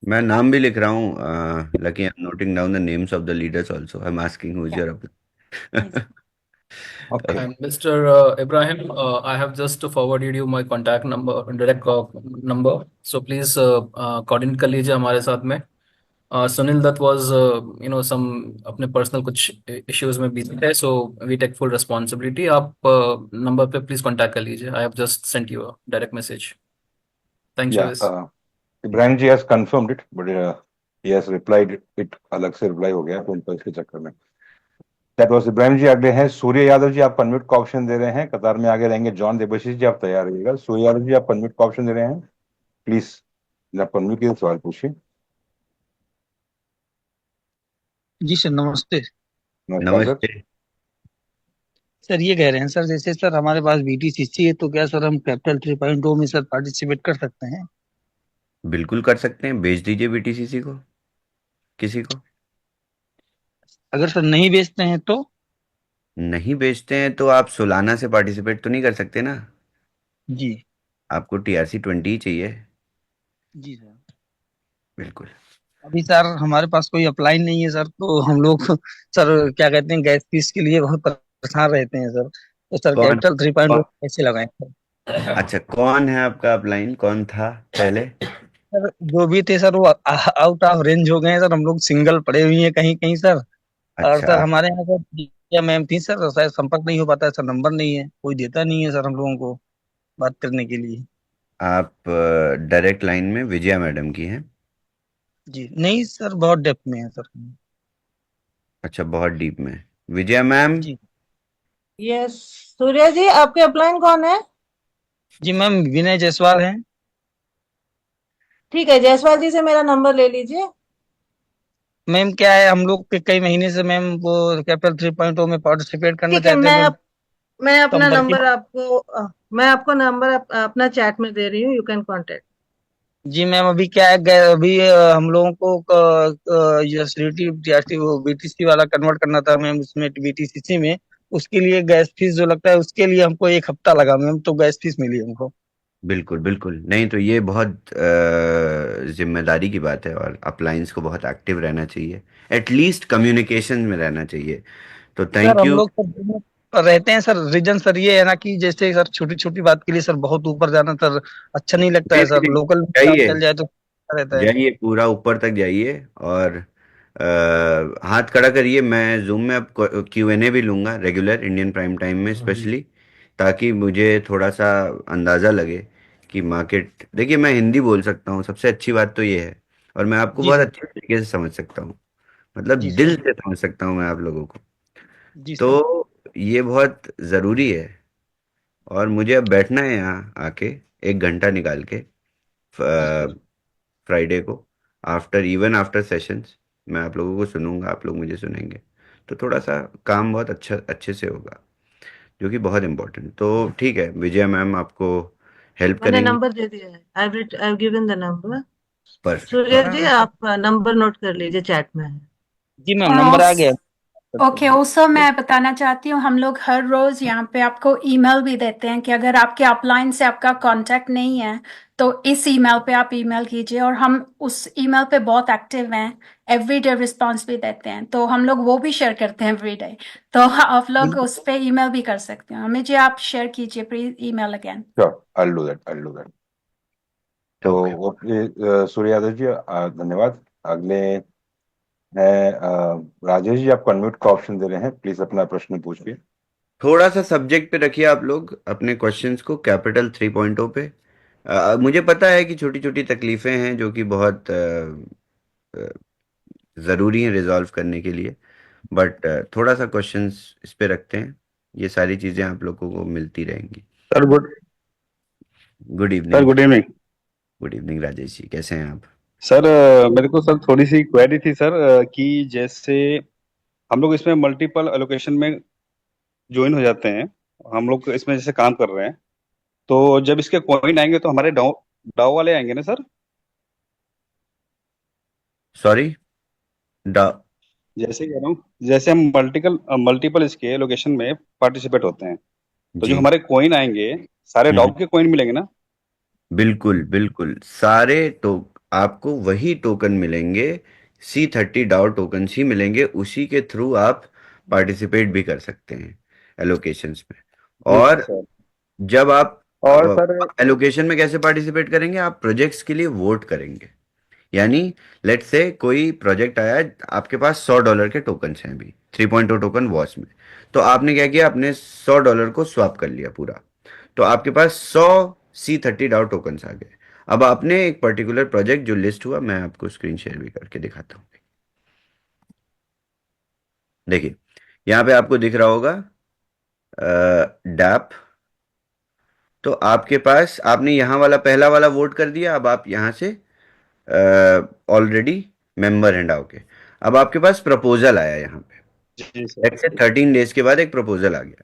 मैं नाम भी लिख रहा हूँ, Lucky I am noting down the names of the leaders also. I am asking who is
या
your
please.
Okay.
And Mr. Ibrahim, I have just forwarded you my contact number, direct number. So please coordinate कर लीजिए हमारे साथ में. Sunil Dutt was, some अपने personal कुछ issues में busy थे, so we take full responsibility. आप number पे please contact कर लीजिए. I have just sent you a direct message. Thanks,
Yeah,
Shawes.
Ibrahim ji has confirmed it, but he has replied it अलग से reply हो गया तो उनको इसके चक्कर में. That was Ibrahim जी. अगले हैं सूर्य यादव जी, आप अनम्यूट का ऑप्शन दे रहे हैं. कतार में आगे रहेंगे जॉन देवाशीष जी, आप तैयार रहिएगा. सूर्य यादव जी, आप अनम्यूट का ऑप्शन दे रहे हैं, प्लीज आप अनम्यूट के सवाल पूछिए.
जी सर, नमस्ते
नमस्कार सर.
नमस्ते.
सर. ये कह रहे हैं सर, जैसे सर हमारे पास बीटीसीसी है तो क्या सर हम कैपिटल 3.0 में सर पार्टिसिपेट कर सकते हैं?
बिल्कुल कर सकते हैं, भेज दीजिए बीटीसीसी को, किसी को.
अगर सर नहीं बेचते हैं तो?
नहीं बेचते हैं तो आप सोलाना से पार्टिसिपेट तो नहीं कर सकते ना.
जी.
आपको टीआरसी 20 ही चाहिए.
जी सर.
बिल्कुल.
अभी सर हमारे पास कोई अप्लाई नहीं है सर, तो हम लोग सर क्या कहते हैं गैस फीस के लिए बहुत परेशान रहते हैं सर. तो सर
कौन
कैपिटल 3.0 कैसे लगाएं सर?
अच्छा, कौन है आपका अपलाइन, कौन था पहले?
सर जो भी थे सर वो आउट ऑफ रेंज हो गए हैं सर. हम लोग सिंगल पड़े हुए हैं कहीं कहीं सर. और
अच्छा,
सर हमारे यहाँ सर क्या मैम थी सर, शायद संपर्क नहीं हो पाता है सर. नंबर नहीं है, कोई देता नहीं है सर हम लोगों को बात करने के लिए.
आप डायरेक्ट लाइन में विजया मैडम की हैं?
जी नहीं सर, बहुत डेप्थ में है सर.
अच्छा, बहुत डीप में. विजया मैम.
जी.
यस सूर्या जी, आपके अपलाइन कौन है?
जी मैम, विनय जायसवाल हैं.
ठीक है, जायसवाल जी से मेरा नंबर ले लीजिए.
मैम क्या है, हम लोग के कई महीने से मैम वो कैपिटल 3.0 में पार्टिसिपेट करना
ठीक है,
चाहते हैं.
मैं अपना
संपर्क
नंबर मैं आपको नंबर अपना चैट में दे रही हूँ, यू कैन कॉन्टेक्ट.
जी मैम, अभी क्या है अभी हम लोगों को यूएसडीटी बीटीसी वाला कन्वर्ट करना था मैम, उसमें बीटीसीसी में. उसके लिए गैस फीस जो लगता है उसके लिए हमको 1 हफ्ता लगा मैम, तो गैस फीस मिली हमको.
बिल्कुल बिल्कुल. नहीं तो ये बहुत जिम्मेदारी की बात है और अपलाइंस को बहुत एक्टिव रहना चाहिए, एटलीस्ट कम्युनिकेशन में रहना चाहिए. तो
सर
थैंक
हम
यू.
लोग सर रहते हैं सर. रीजन सर ये है ना कि जैसे सर छोटी छोटी बात के लिए सर बहुत ऊपर जाना सर अच्छा नहीं लगता है सर. लोकल
जाइए,
चल जाए तो अच्छा रहता है.
जाइए, पूरा ऊपर तक जाइए और हाथ खड़ा करिए. मैं जूम में अब Q&A भी लूंगा रेगुलर इंडियन प्राइम टाइम में स्पेशली, ताकि मुझे थोड़ा सा अंदाज़ा लगे कि मार्केट. देखिए, मैं हिंदी बोल सकता हूँ, सबसे अच्छी बात तो ये है, और मैं आपको
जी
बहुत
सर.
अच्छे तरीके से समझ सकता हूँ, मतलब
जी सर.
दिल से समझ सकता हूँ मैं आप लोगों को.
जी सर.
तो ये बहुत ज़रूरी है. और मुझे अब बैठना है यहाँ आके 1 घंटा निकाल के फ्राइडे को, आफ्टर सेशंस मैं आप लोगों को सुनूंगा, आप लोग मुझे सुनेंगे. तो थोड़ा सा काम बहुत अच्छे से होगा, जो कि बहुत इम्पोर्टेंट. तो ठीक है, विजया मैम आपको हेल्प
मैंने
करेंगी.
नंबर दे दिया है, I given the number.
Perfect.
Surya ji आप नंबर नोट कर लीजिए, चैट में है.
जी मैम, नंबर आ गया.
ओके ऑल्सो मैं बताना चाहती हूँ, हम लोग हर रोज यहाँ पे आपको ईमेल भी देते हैं कि अगर आपके अपलाइन से आपका कांटेक्ट नहीं है तो इस ईमेल पे आप ईमेल कीजिए, और हम उस ईमेल पे बहुत एक्टिव हैं. एवरीडे रिस्पांस भी देते हैं, तो हम लोग वो भी शेयर करते हैं एवरीडे. तो आप लोग उस पे ईमेल भी कर सकते हैं. मुझे आप शेयर कीजिए please email again.
Sure, I'll do that. तो ओके सूर्य यादव जी, धन्यवाद. अगले हैं राजेश जी, आप अनम्यूट का ऑप्शन दे रहे हैं, प्लीज अपना प्रश्न पूछिए.
थोड़ा सा सब्जेक्ट पे रखिए आप लोग अपने क्वेश्चंस को, कैपिटल 3.0 पे. मुझे पता है कि छोटी छोटी तकलीफें हैं जो कि बहुत ज़रूरी हैं रिजॉल्व करने के लिए, बट थोड़ा सा क्वेश्चंस इस पे रखते हैं. ये सारी चीज़ें आप लोगों को मिलती रहेंगी.
Sir good
good
sir
evening.
Good evening.
Good evening Rajesh ji, कैसे हैं आप?
सर मेरे को सर थोड़ी सी क्वेरी थी सर, कि जैसे हम लोग इसमें मल्टीपल एलोकेशन में ज्वाइन हो जाते हैं, हम लोग इसमें जैसे काम कर रहे हैं, तो जब इसके कॉइन आएंगे तो हमारे डाउ डाउ वाले आएंगे ना सर?
सॉरी,
जैसे कह रहा हूँ, जैसे हम मल्टीपल इसके लोकेशन में पार्टिसिपेट होते हैं, तो जो
जी
हमारे कॉइन आएंगे सारे डाउ के कॉइन मिलेंगे ना?
बिल्कुल बिल्कुल. सारे आपको वही टोकन मिलेंगे, C30 डाउ टोकन ही मिलेंगे, उसी के थ्रू आप पार्टिसिपेट भी कर सकते हैं. एलोकेशंस में।
जी
और
सर।
जब आप
और सर
एलोकेशन में कैसे पार्टिसिपेट करेंगे, आप प्रोजेक्ट्स के लिए वोट करेंगे। यानी लेट्स से कोई प्रोजेक्ट आया है, आपके पास $100 के टोकन्स हैं अभी 3.0 टोकन वॉस में, तो आपने क्या किया, आपने $100 को स्वैप कर लिया पूरा, तो आपके पास 100 C30 डाउ टोकन्स आ गए। अब आपने एक पर्टिकुलर प्रोजेक्ट जो लिस्ट हुआ, मैं आपको स्क्रीन शेयर भी करके दिखाता हूँ। देखिए यहाँ पे आपको दिख रहा होगा डैप। तो आपके पास, आपने यहाँ वाला पहला वाला वोट कर दिया, अब आप यहाँ से ऑलरेडी मेंबर हैं डाउ के। अब आपके पास प्रपोजल आया यहाँ पे,
जी सर।
लेट्स से 13 डेज के बाद एक प्रपोजल आ गया,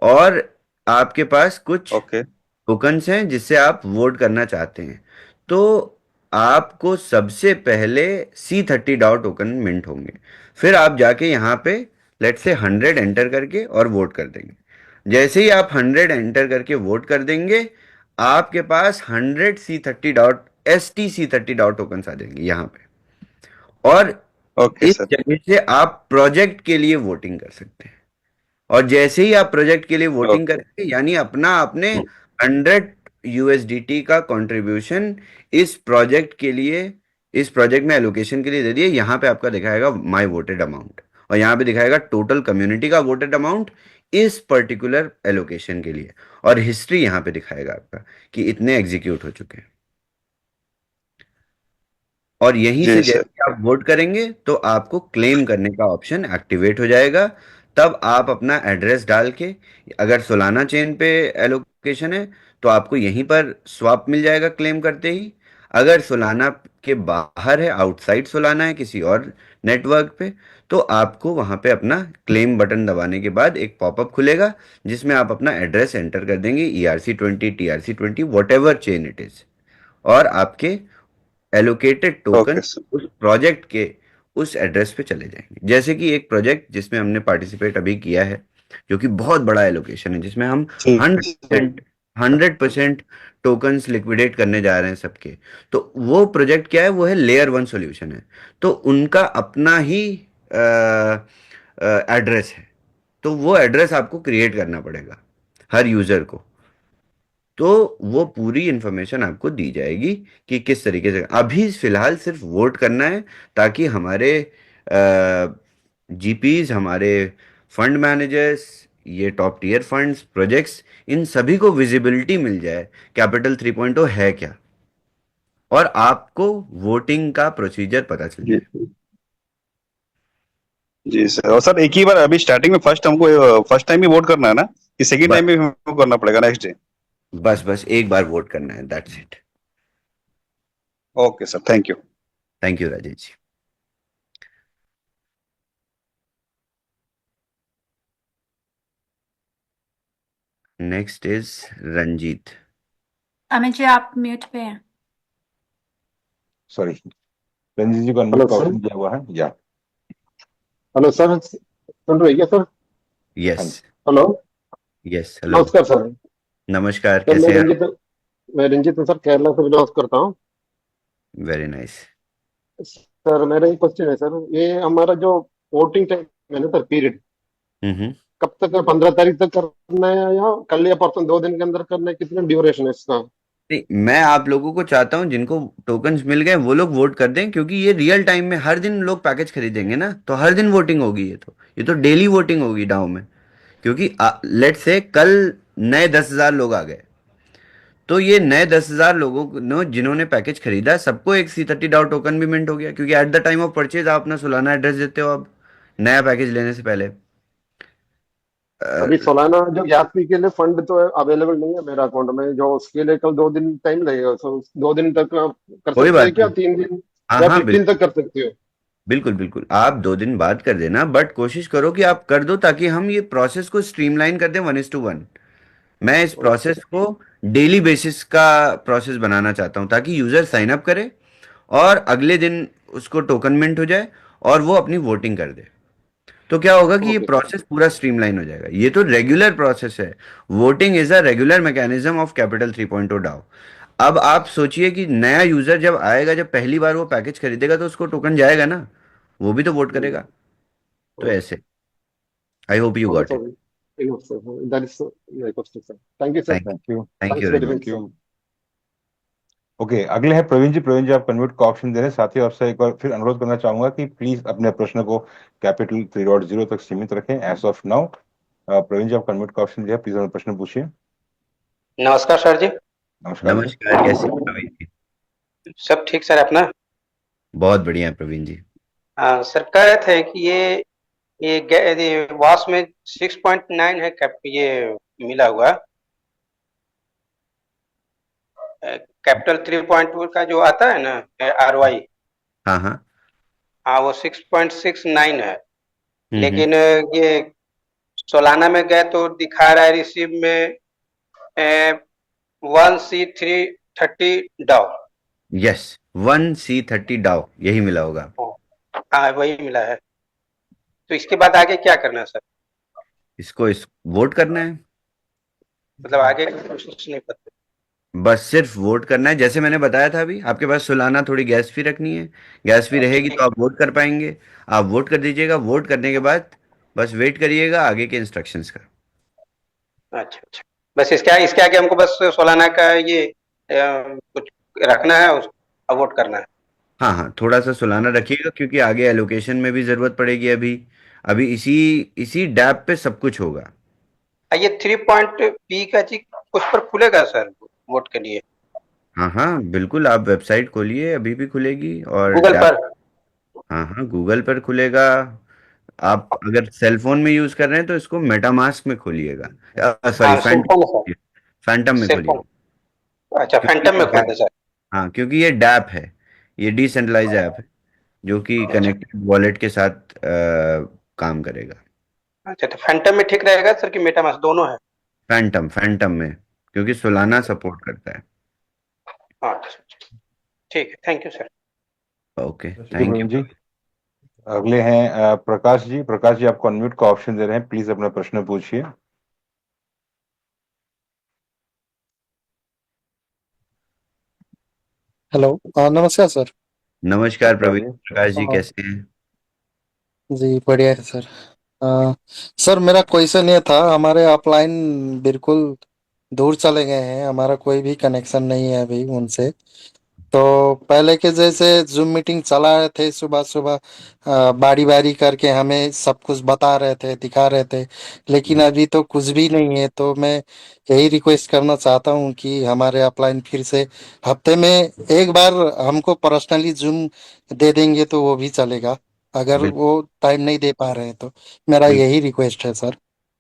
और आपके पास कुछ
ओके
टोकन्स हैं जिससे आप वोट करना चाहते हैं। तो आपको सबसे पहले C30 डाउ टोकन मिंट होंगे, फिर आप जाके यहाँ पे लेट्स से 100 एंटर करके और वोट कर देंगे। जैसे ही आप 100 एंटर करके वोट कर देंगे, आपके पास 100 C30 डाउ टोकन्स आ जाएंगे यहाँ पे, और
ओके
इस
सर।
जगह से आप प्रोजेक्ट के लिए वोटिंग कर सकते हैं। और जैसे ही आप प्रोजेक्ट के लिए वोटिंग
ओके
करेंगे, यानी अपना आपने 100 USDT का कंट्रीब्यूशन इस प्रोजेक्ट के लिए, इस प्रोजेक्ट में एलोकेशन के लिए दे दिए। यहाँ पे आपका दिखाएगा माई वोटेड अमाउंट, और यहाँ पे दिखाएगा टोटल कम्युनिटी का वोटेड अमाउंट इस पर्टिकुलर एलोकेशन के लिए, और हिस्ट्री यहाँ पे दिखाएगा आपका कि इतने एग्जीक्यूट हो चुके हैं। और यहीं से
जी
जैसे
सर।
ही आप वोट करेंगे तो आपको क्लेम करने का ऑप्शन एक्टिवेट हो जाएगा। तब आप अपना एड्रेस डाल के, अगर सोलाना चेन पे एलोकेशन है तो आपको यहीं पर स्वैप मिल जाएगा क्लेम करते ही। अगर सोलाना के बाहर है, आउटसाइड सोलाना है किसी और नेटवर्क पे, तो आपको वहां पे अपना क्लेम बटन दबाने के बाद एक पॉपअप खुलेगा जिसमें आप अपना एड्रेस एंटर कर देंगे, ERC20 TRC20 what ever chain it is, और आपके एलोकेटेड टोकन
ओके सर।
उस प्रोजेक्ट के उस एड्रेस पे चले जाएंगे। जैसे कि एक प्रोजेक्ट जिसमें हमने पार्टिसिपेट अभी किया है, जो कि बहुत बड़ा एलोकेशन है, जिसमें हम
जी
100% टोकन्स लिक्विडेट करने जा रहे हैं सबके। तो वो प्रोजेक्ट क्या है, वो है लेयर 1 सॉल्यूशन है, तो उनका अपना ही एड्रेस है, तो वो एड्रेस आपको क्रिएट करना पड़ेगा हर यूजर को। तो वो पूरी इंफॉर्मेशन आपको दी जाएगी कि किस तरीके से। अभी फिलहाल सिर्फ वोट करना है, ताकि हमारे जीपीज, हमारे फंड मैनेजर्स, ये टॉप टीयर फंड्स, प्रोजेक्ट्स, इन सभी को विजिबिलिटी मिल जाए कैपिटल 3.0 है क्या, और आपको वोटिंग का प्रोसीजर पता चल
जी
जाए।
जी सर। और सर एक ही बार अभी स्टार्टिंग में फर्स्ट टाइम ही वोट करना है ना, कि सेकंड
बस
टाइम भी हमको करना पड़ेगा नेक्स्ट डे?
बस एक बार वोट करना है, that's it.
Okay sir, thank you.
Thank you Rajesh ji. Next is Ranjit.
Amit ji आप म्यूट पे हैं।
सॉरी, रंजीत जी को
हेलो
अनम्यूट का
सर।
ऑप्शन दिया हुआ है या?
हेलो सर, सुन रहे क्या सर?
यस
हाँ जी।
हेलो,
यस, हेलो,
नमस्कार सर।
नमस्कार,
सर
कैसे हैं आप?
मैं रंजीत हूँ सर, केरला से बिलोंग करता हूँ।
Very nice.
सर मेरा एक क्वेश्चन है सर, ये हमारा जो वोटिंग टाइम है ना सर, पीरियड
हम्म।
कब तक है? 15 तारीख तक करना है या कल या परसों 2 दिन के अंदर करना है? कितना ड्यूरेशन है इसका?
नहीं, मैं आप लोगों को चाहता हूं जिनको टोकन्स मिल गए वो लोग वोट कर दें, क्योंकि ये रियल टाइम में हर दिन लोग पैकेज खरीदेंगे ना, तो हर दिन वोटिंग होगी। ये तो डेली वोटिंग होगी डाउ में, क्योंकि लेट से कल नए 10,000 लोग आ गए, तो ये नए 10,000 लोगों ने जिन्होंने पैकेज खरीदा, सबको एक C30 डाउ टोकन भी मिंट हो गया, क्योंकि at the time of purchase आप अपना सोलाना एड्रेस देते हो अब, नया पैकेज लेने से पहले।
अभी सोलाना जो यात्री के लिए फंड तो अवेलेबल नहीं है मेरा अकाउंट में, जो उसके लिए कल 2 दिन टाइम लगेगा, तो 2 दिन तक आप कर
कोई
सकते
बात
हैं क्या?
नहीं।
3 दिन
हाँ
या
हाँ,
15 तक कर सकते हो?
बिल्कुल बिल्कुल, आप 2 दिन बाद कर देना, बट कोशिश करो कि आप कर दो, ताकि हम ये प्रोसेस को स्ट्रीमलाइन कर दें 1:1। मैं इस
ओके
प्रोसेस को डेली बेसिस का प्रोसेस बनाना चाहता हूं, ताकि यूजर साइन अप करे और अगले दिन उसको टोकन मिंट हो जाए और वो अपनी वोटिंग कर दे। तो क्या होगा कि ये
ओके
प्रोसेस पूरा स्ट्रीमलाइन हो जाएगा। ये तो रेगुलर प्रोसेस है, voting is a regular mechanism of capital 3.0 डाउ। अब आप सोचिए कि नया यूजर जब आएगा, जब पहली बार वो पैकेज खरीदेगा, तो उसको टोकन जाएगा ना, वो भी तो वोट करेगा। तो
ओके
ऐसे, I hope you
okay
got it.
Sir. enough, sir. That is my question, sir. Thank you, sir.
Thank
thank you
thank you
Thanks very
Ranjit.
much, sir.
Okay, अगले हैं प्रवीण जी। प्रवीण जी, आप कन्वर्ट का ऑप्शन दे रहे हैं। साथ ही आपसे एक बार फिर अनुरोध करना चाहूंगा कि प्लीज अपने प्रश्न को कैपिटल 3.0 तक सीमित रखें एज ऑफ नाउ। प्रवीण जी, आप कन्वर्ट का ऑप्शन दिया, प्लीज अपना प्रश्न पूछिए।
नमस्कार सर जी।
नमस्कार जी।
नमस्कार, कैसे हैं प्रवीण जी?
सब ठीक सर अपना?
बहुत बढ़िया है प्रवीण जी।
सर कह रहे थे कि ये वॉश में 6.9 है ये मिला हुआ कैपिटल 3.2 का जो आता है ना ROI।
हाँ हाँ।
हाँ वो 6.69 है,
हम्म।
लेकिन ये सोलाना में गए तो दिखा रहा है रिसीव में 1C330 डाउ।
यस, 1C30 डाउ यही मिला होगा।
हाँ वही मिला है। तो इसके बाद आगे क्या करना है सर?
इसको वोट करना है,
मतलब आगे कुछ नहीं पता।
बस सिर्फ वोट करना है। जैसे मैंने बताया था अभी, आपके पास सुलाना थोड़ी गैस फी रखनी है। गैस फी रहेगी तो आप वोट कर पाएंगे। आप वोट कर दीजिएगा। वोट करने के बाद बस वेट करिएगा आगे के इंस्ट्रक्शंस का।
अच्छा अच्छा, बस इसके आगे हमको बस सोलाना का ये कुछ रखना है और वोट करना है।
हाँ हाँ, थोड़ा सा सुलाना रखिएगा क्योंकि आगे एलोकेशन में भी जरूरत पड़ेगी। अभी अभी इसी इसी डैप पे सब कुछ होगा।
ये 3 का जी कुछ पर खुलेगा सर वोट के लिए?
हाँ हाँ बिल्कुल, आप वेबसाइट खोलिए, अभी भी खुलेगी। और
गूगल पर?
हाँ हाँ, गूगल पर खुलेगा। आप अगर सेल फोन में यूज कर रहे हैं तो इसको मेटामास्क में खोलिएगा, सॉरी
हाँ सिंपल है सर,
फैंटम में खोलिए।
सिंपल। अच्छा फैंटम में खोल दे सर।
हाँ, क्योंकि ये डैप है, ये डिसेंट्रलाइज ऐप है जो कि कनेक्टेड वॉलेट के साथ काम करेगा।
अच्छा तो फैंटम में ठीक रहेगा सर कि मेटामास्क दोनों है?
फैंटम में, क्योंकि सोलाना सपोर्ट करता है।
हाँ ठीक है, thank you sir.
Okay, thank
Praveen
you.
जी। अगले हैं प्रकाश जी। प्रकाश जी, आपको अनम्यूट का ऑप्शन दे रहे हैं, प्लीज अपना प्रश्न पूछिए।
हेलो, नमस्कार सर।
नमस्कार प्रवीण।
जी।
प्रकाश जी कैसे हैं?
जी बढ़िया है सर। सर मेरा क्वेश्चन ये था, हमारे अपलाइन बिल्कुल दूर चले गए हैं, हमारा कोई भी कनेक्शन नहीं है अभी उनसे। तो पहले के जैसे जूम मीटिंग चला रहे थे सुबह सुबह, बारी बारी करके हमें सब कुछ बता रहे थे, दिखा रहे थे, लेकिन अभी तो कुछ भी नहीं है। तो मैं यही रिक्वेस्ट करना चाहता हूँ कि हमारे अपलाइन फिर से हफ्ते में एक बार हमको पर्सनली जूम दे देंगे तो वो भी चलेगा, अगर
बिल्कुल
वो टाइम नहीं दे पा रहे हैं तो। मेरा
बिल्कुल।
यही रिक्वेस्ट है सर।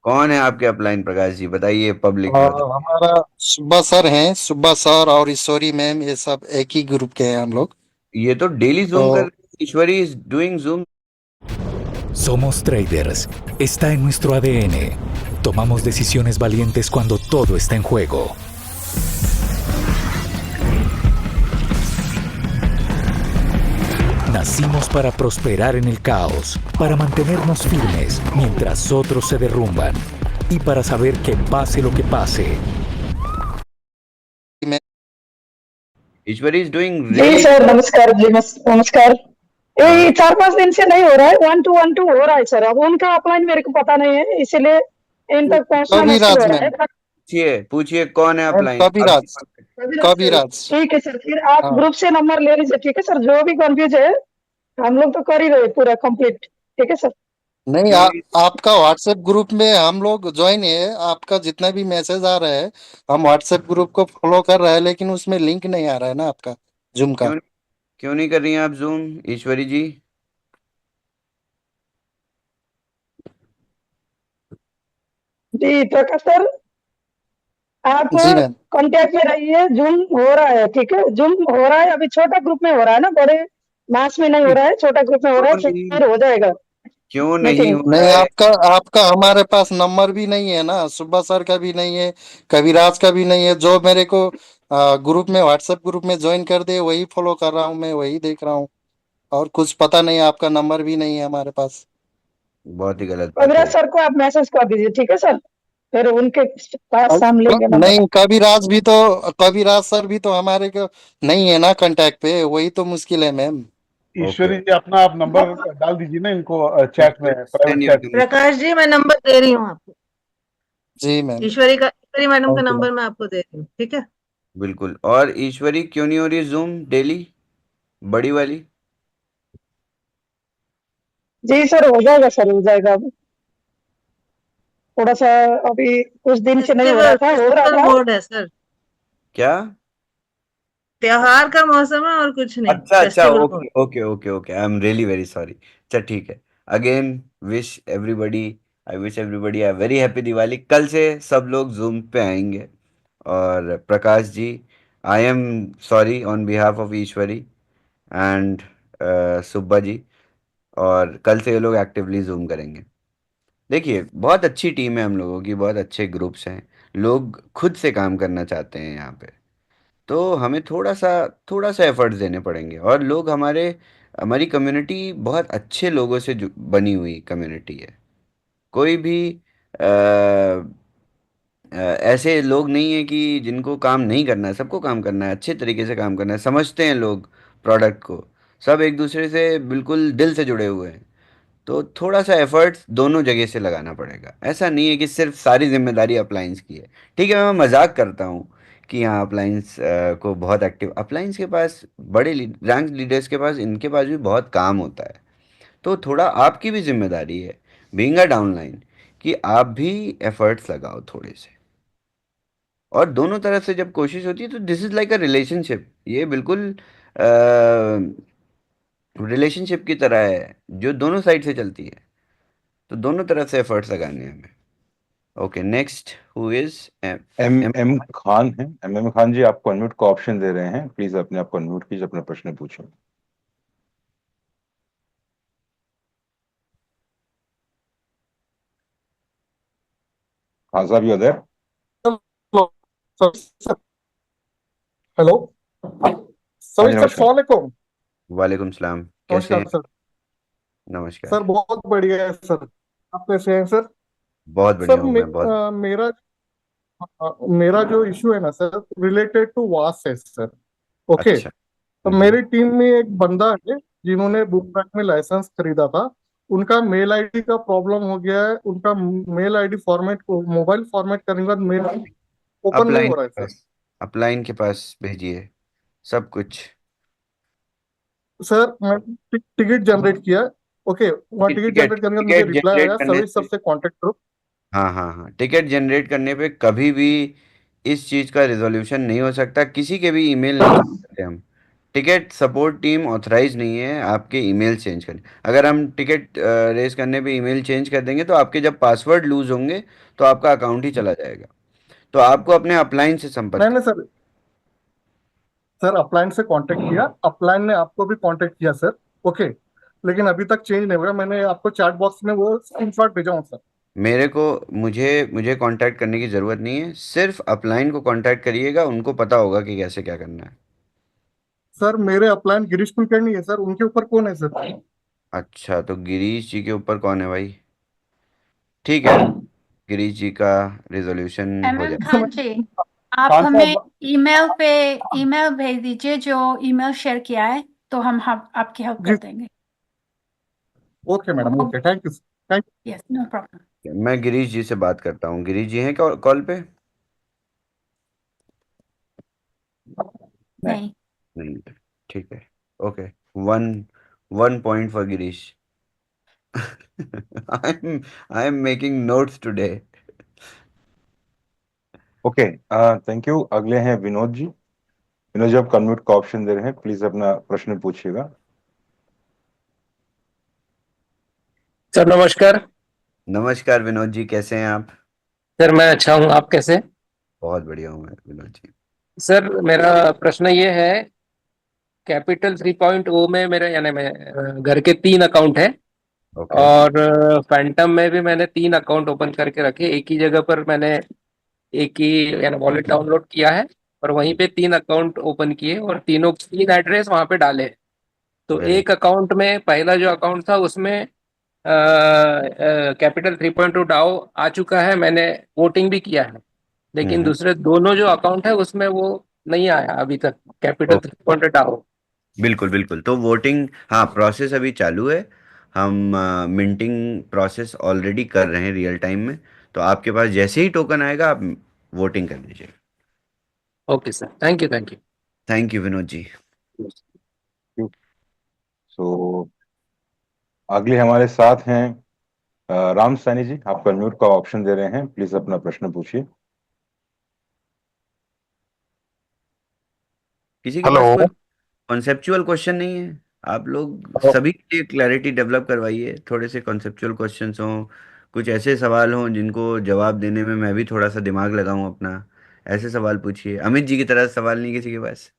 कौन है आपके अपलाइन प्रकाश जी, बताइए, पब्लिक में बताइए।
हमारा सुब्बा सर हैं, सुब्बा सर और ईश्वरी मैम, ये सब एक ही ग्रुप के हैं हम लोग।
ये तो डेली जूम कर
तो
रहे हैं। Ishwari is doing Zoom.
Somos traders. Está en nuestro ADN. Tomamos decisiones valientes cuando todo está en juego. Nacimos para prosperar en el caos, para mantenernos firmes mientras otros se derrumban y para saber que pase lo que pase.
Ishwari is doing
ji
really.
Sir नमस्कार जी, नमस्कार। ये 4-5 दिन से नहीं हो रहा है, 1-2 हो रहा है सर। अब उनका अपलाइन मेरे को पता नहीं है, इसीलिए इन तक पहुंचना मुश्किल
कविराज
हो रहा है।
मैम,
पूछिए पूछिए कौन है
मैम
अपलाइन।
कविराज, कविराज।
ठीक है सर, फिर आप
हाँ
ग्रुप से नंबर ले लीजिए। ठीक है सर, जो भी कंफ्यूज है हम लोग तो कर ही रहे पूरा कंप्लीट। ठीक है सर।
नहीं,
क्यों नहीं?
आपका व्हाट्सएप ग्रुप में हम लोग ज्वाइन है, आपका जितना भी मैसेज आ रहा है हम व्हाट्सएप ग्रुप को फॉलो कर रहे हैं, लेकिन उसमें लिंक नहीं आ रहा है ना आपका जूम का।
क्यों क्यों नहीं कर रही हैं आप जूम ईश्वरी जी?
जी प्रकाश सर, आप
जी मैम।
कांटेक्ट में रहिए। जूम हो रहा है, ठीक है, जूम हो रहा है। अभी छोटा ग्रुप में हो रहा है ना, बड़े मास में नहीं हो रहा है, छोटा ग्रुप में हो रहा है,
क्यों नहीं
फिर हो जाएगा
क्यों नहीं
मीटिंग।
हो रहा
नहीं,
है?
आपका हमारे पास नंबर भी नहीं है ना, सुब्बा सर का भी नहीं है, कविराज का भी नहीं है। जो मेरे को ग्रुप में, व्हाट्सएप ग्रुप में ज्वाइन कर दे वही फॉलो कर रहा हूँ, मैं वही देख रहा हूँ, और कुछ पता नहीं, आपका नंबर भी नहीं है हमारे पास।
बहुत ही गलत बात है।
कविराज सर को आप मैसेज कर दीजिए, ठीक है सर, फिर उनके पास हम लेंगे नंबर।
नहीं, कविराज सर भी तो हमारे को नहीं है ना कांटेक्ट पे, वही तो मुश्किल है मैम।
ईश्वरी जी, अपना आप नंबर डाल दीजिए ना इनको चैट में, प्राइवेट चैट में।
प्रकाश जी मैं नंबर दे रही हूँ आपको।
जी मैम।
ईश्वरी मैडम का
थैंक यू मैम।
नंबर मैं आपको दे रही हूँ, ठीक है?
बिल्कुल। और ईश्वरी क्यों नहीं हो रही जूम डेली, बड़ी वाली?
जी सर, हो जाएगा सर, हो जाएगा। अब थोड़ा सा अभी कुछ दिन से नहीं हो रहा था, हो रहा
फेस्टिवल
था।
मोड है सर,
क्या?
त्योहार का मौसम है और कुछ नहीं,
अच्छा अच्छा,
festival mode.
Okay okay okay okay, I am really very sorry. अच्छा ठीक है। Again wish everybody, I wish everybody a very happy Diwali. कल से सब लोग जूम पे आएंगे। और Prakash ji, I am sorry on behalf of Ishwari and Subba ji. और कल से ये लोग एक्टिवली जूम करेंगे। देखिए, बहुत अच्छी टीम है हम लोगों की, बहुत अच्छे ग्रुप्स हैं। लोग खुद से काम करना चाहते हैं यहाँ पे। तो हमें थोड़ा सा एफर्ट्स देने पड़ेंगे। और लोग हमारी कम्युनिटी बहुत अच्छे लोगों से बनी हुई कम्युनिटी है। कोई भी ऐसे लोग नहीं है कि जिनको काम नहीं करना है। सबको काम करना है, अच्छे तरीके से काम करना है। समझते हैं लोग प्रोडक्ट को। सब एक दूसरे से बिल्कुल दिल से जुड़े हुए हैं। तो थोड़ा सा एफर्ट्स दोनों जगह से लगाना पड़ेगा। ऐसा नहीं है कि सिर्फ सारी जिम्मेदारी अप्लायंस की है। ठीक है, मैं मजाक करता हूँ कि हाँ अप्लायंस को बहुत एक्टिव, अप्लायंस के पास बड़े रैंक लीडर्स के पास, इनके पास भी बहुत काम होता है। तो थोड़ा आपकी भी जिम्मेदारी है बीइंग अ डाउनलाइन कि आप भी एफर्ट्स लगाओ थोड़े से। और दोनों तरफ से जब कोशिश होती है तो this is like a relationship. ये बिल्कुल रिलेशनशिप की तरह है जो दोनों साइड से चलती है। तो दोनों तरफ से एफर्ट्स लगाने हैं हमें। Okay, next who is M
M
M
M Khan है। एम खान जी, आपको अनम्यूट का ऑप्शन दे रहे हैं, प्लीज अपने आप को अनम्यूट कीजिए, अपना प्रश्न पूछें। खान साहब, यू देयर?
हेलो
हाँ
सर,
जी,
सर
नमस्कार।
सलामकुम।
वालेकुम सलाम, कैसे हैं?
नमस्कार सर।
नमस्कार।
सर बहुत बढ़िया है सर, आप कैसे हैं सर?
बहुत बढ़िया
सर
हूँ मैं, बहुत।
मेरा जो इशू है ना सर, रिलेटेड टू वास है सर। ओके।
अच्छा।
तो मेरी टीम में एक बंदा है जिन्होंने बुकबैक में लाइसेंस खरीदा था। उनका मेल आईडी का प्रॉब्लम हो गया है। उनका mail ID format, mobile format करने के बाद मेल आईडी ओपन नहीं
अपलाइन
हो
के
रहा है सर।
पास, अपलाइन के पास भेजिए सब कुछ।
सर मैं टिकट जनरेट किया। ओके, वहाँ टिकट
टिकट
जनरेट करने के बाद मुझे
टिकट
रिप्लाई
जनरेट
आया,
करने
सर्विस
से,
सबसे कांटेक्ट करो।
हाँ हाँ हाँ, टिकट जनरेट करने पे कभी भी इस चीज़ का रिजोल्यूशन नहीं हो सकता। किसी के भी ईमेल नहीं चेंज करते हम। टिकट सपोर्ट टीम ऑथराइज नहीं है आपके ईमेल चेंज करने। अगर हम टिकट रेस करने पे ईमेल चेंज कर देंगे तो आपके जब पासवर्ड लूज होंगे तो आपका अकाउंट ही चला जाएगा। तो आपको अपने अपलाइन से संपर्क
नहीं नहीं सर, सर अपलाइन से कांटेक्ट किया, अपलाइन ने आपको भी कांटेक्ट किया सर। ओके, लेकिन अभी तक चेंज नहीं हुआ। मैंने आपको चैट बॉक्स में वो स्क्रीनशॉट भेजा हूँ सर।
मेरे को मुझे मुझे कांटेक्ट करने की ज़रूरत नहीं है। सिर्फ अपलाइन को कांटेक्ट करिएगा, उनको पता होगा कि कैसे क्या करना है।
सर मेरे अपलाइन गिरीश कुलकर्णी है सर, उनके ऊपर कौन है सर?
अच्छा, तो गिरीश जी के ऊपर कौन है भाई? ठीक है, गिरीश जी का रिजोल्यूशन हो
एमएम
जाए।
खान जी, आप
खान
हमें
साहब,
ईमेल भेज दीजिए जो ईमेल शेयर किया है, तो हम आपकी हेल्प
जी
कर देंगे।
Okay madam, okay, thank you thank
yes, no problem.
मैं गिरीश जी से बात करता हूँ। गिरीश जी हैं कॉल पे?
नहीं,
नहीं, ठीक है। Okay, one one point for Girish. I am making notes today.
Okay, thank you. अगले हैं विनोद जी। विनोद जी, आप अनम्यूट का ऑप्शन दे रहे हैं, प्लीज अपना प्रश्न पूछिएगा।
सर नमस्कार।
नमस्कार विनोद जी, कैसे हैं आप?
सर मैं अच्छा हूँ, आप कैसे?
बहुत बढ़िया हूँ मैं विनोद जी।
सर मेरा प्रश्न ये है, कैपिटल 3.0 में मेरे यानी मैं घर के 3 अकाउंट है।
ओके।
और फैंटम में भी मैंने 3 अकाउंट ओपन करके रखे। एक ही जगह पर मैंने एक ही यानी वॉलेट डाउनलोड किया है और वहीं पे 3 अकाउंट ओपन किए और तीनों 3 एड्रेस वहां पे डाले। तो
वेरी।
एक अकाउंट में, पहला जो अकाउंट था उसमें कैपिटल 3.2 डाओ आ चुका है, मैंने वोटिंग भी किया है। लेकिन
हम्म।
दूसरे दोनों जो अकाउंट है उसमें वो नहीं आया अभी तक, कैपिटल
ओके,
3.2 डाओ।
बिल्कुल बिल्कुल। तो वोटिंग, हाँ, प्रोसेस अभी चालू है। हम मिंटिंग प्रोसेस ऑलरेडी कर रहे हैं रियल टाइम में। तो आपके पास जैसे ही टोकन आएगा आप वोटिंग कर लीजिए।
Okay sir, thank you, thank you.
Thank you Vinod ji.
So अगले हमारे साथ हैं राम सैनी जी। आपको अनम्यूट का ऑप्शन दे रहे हैं, प्लीज अपना प्रश्न पूछिए।
किसी के
हेलो।
पास कोई कॉन्सेप्चुअल क्वेश्चन नहीं है? आप लोग सभी के लिए क्लैरिटी डेवलप करवाइए, थोड़े से कॉन्सेप्चुअल क्वेश्चंस हों, कुछ ऐसे सवाल हों जिनको जवाब देने में मैं भी थोड़ा सा दिमाग लगाऊं अपना, ऐसे सवाल पूछिए। अमित जी की तरह सवाल नहीं किसी के पास?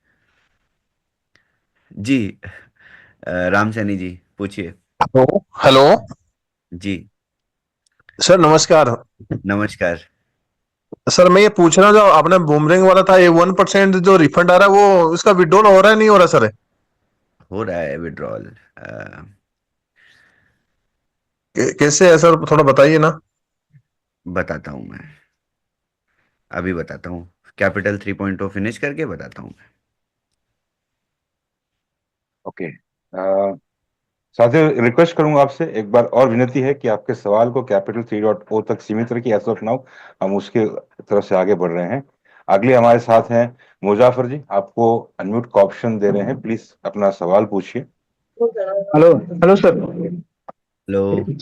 जी राम सैनी जी पूछिए।
हेलो। हेलो
जी
सर, नमस्कार।
नमस्कार।
सर मैं ये पूछ रहा हूँ, जो आपने बूमरिंग वाला था, ये 1% जो रिफंड आ रहा है, वो उसका विड्रॉल हो रहा है नहीं हो रहा सर?
हो रहा है विड्रॉल।
कैसे है सर, थोड़ा बताइए ना।
बताता हूँ मैं, अभी बताता हूँ। कैपिटल 3.0 फिनिश करके बताता हूँ मैं।
ओके साथियों, रिक्वेस्ट करूंगा आपसे, एक बार और विनती है कि आपके सवाल को कैपिटल 3.0 तक सीमित रखिए। एज ऑफ नाउ हम उसके तरफ से आगे बढ़ रहे हैं। अगले हमारे साथ हैं मुजाफर जी। आपको अनम्यूट का ऑप्शन दे रहे हैं, प्लीज अपना सवाल पूछिए।
हेलो। Hello sir.
हेलो।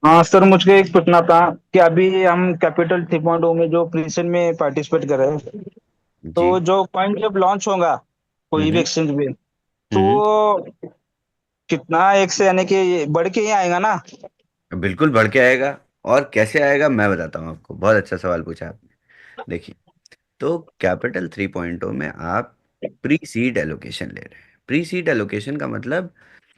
हाँ सर, मुझे एक पूछना था कि अभी हम कैपिटल 3.0 में जो प्रीसेल में पार्टिसिपेट कर रहे हैं,
जी।
तो जो कॉइन जब लॉन्च होगा कोई भी
हम्म
एक्सचेंज में, तो
हम्म
वो कितना एक से यानी कि बढ़ के ही आएगा ना?
बिल्कुल बढ़ के आएगा। और कैसे आएगा मैं बताता हूँ आपको। बहुत अच्छा सवाल पूछा आपने। देखिए, तो कैपिटल 3.0 में आप प्री सीड एलोकेशन ले रहे हैं। प्री सीड एलोकेशन का मतलब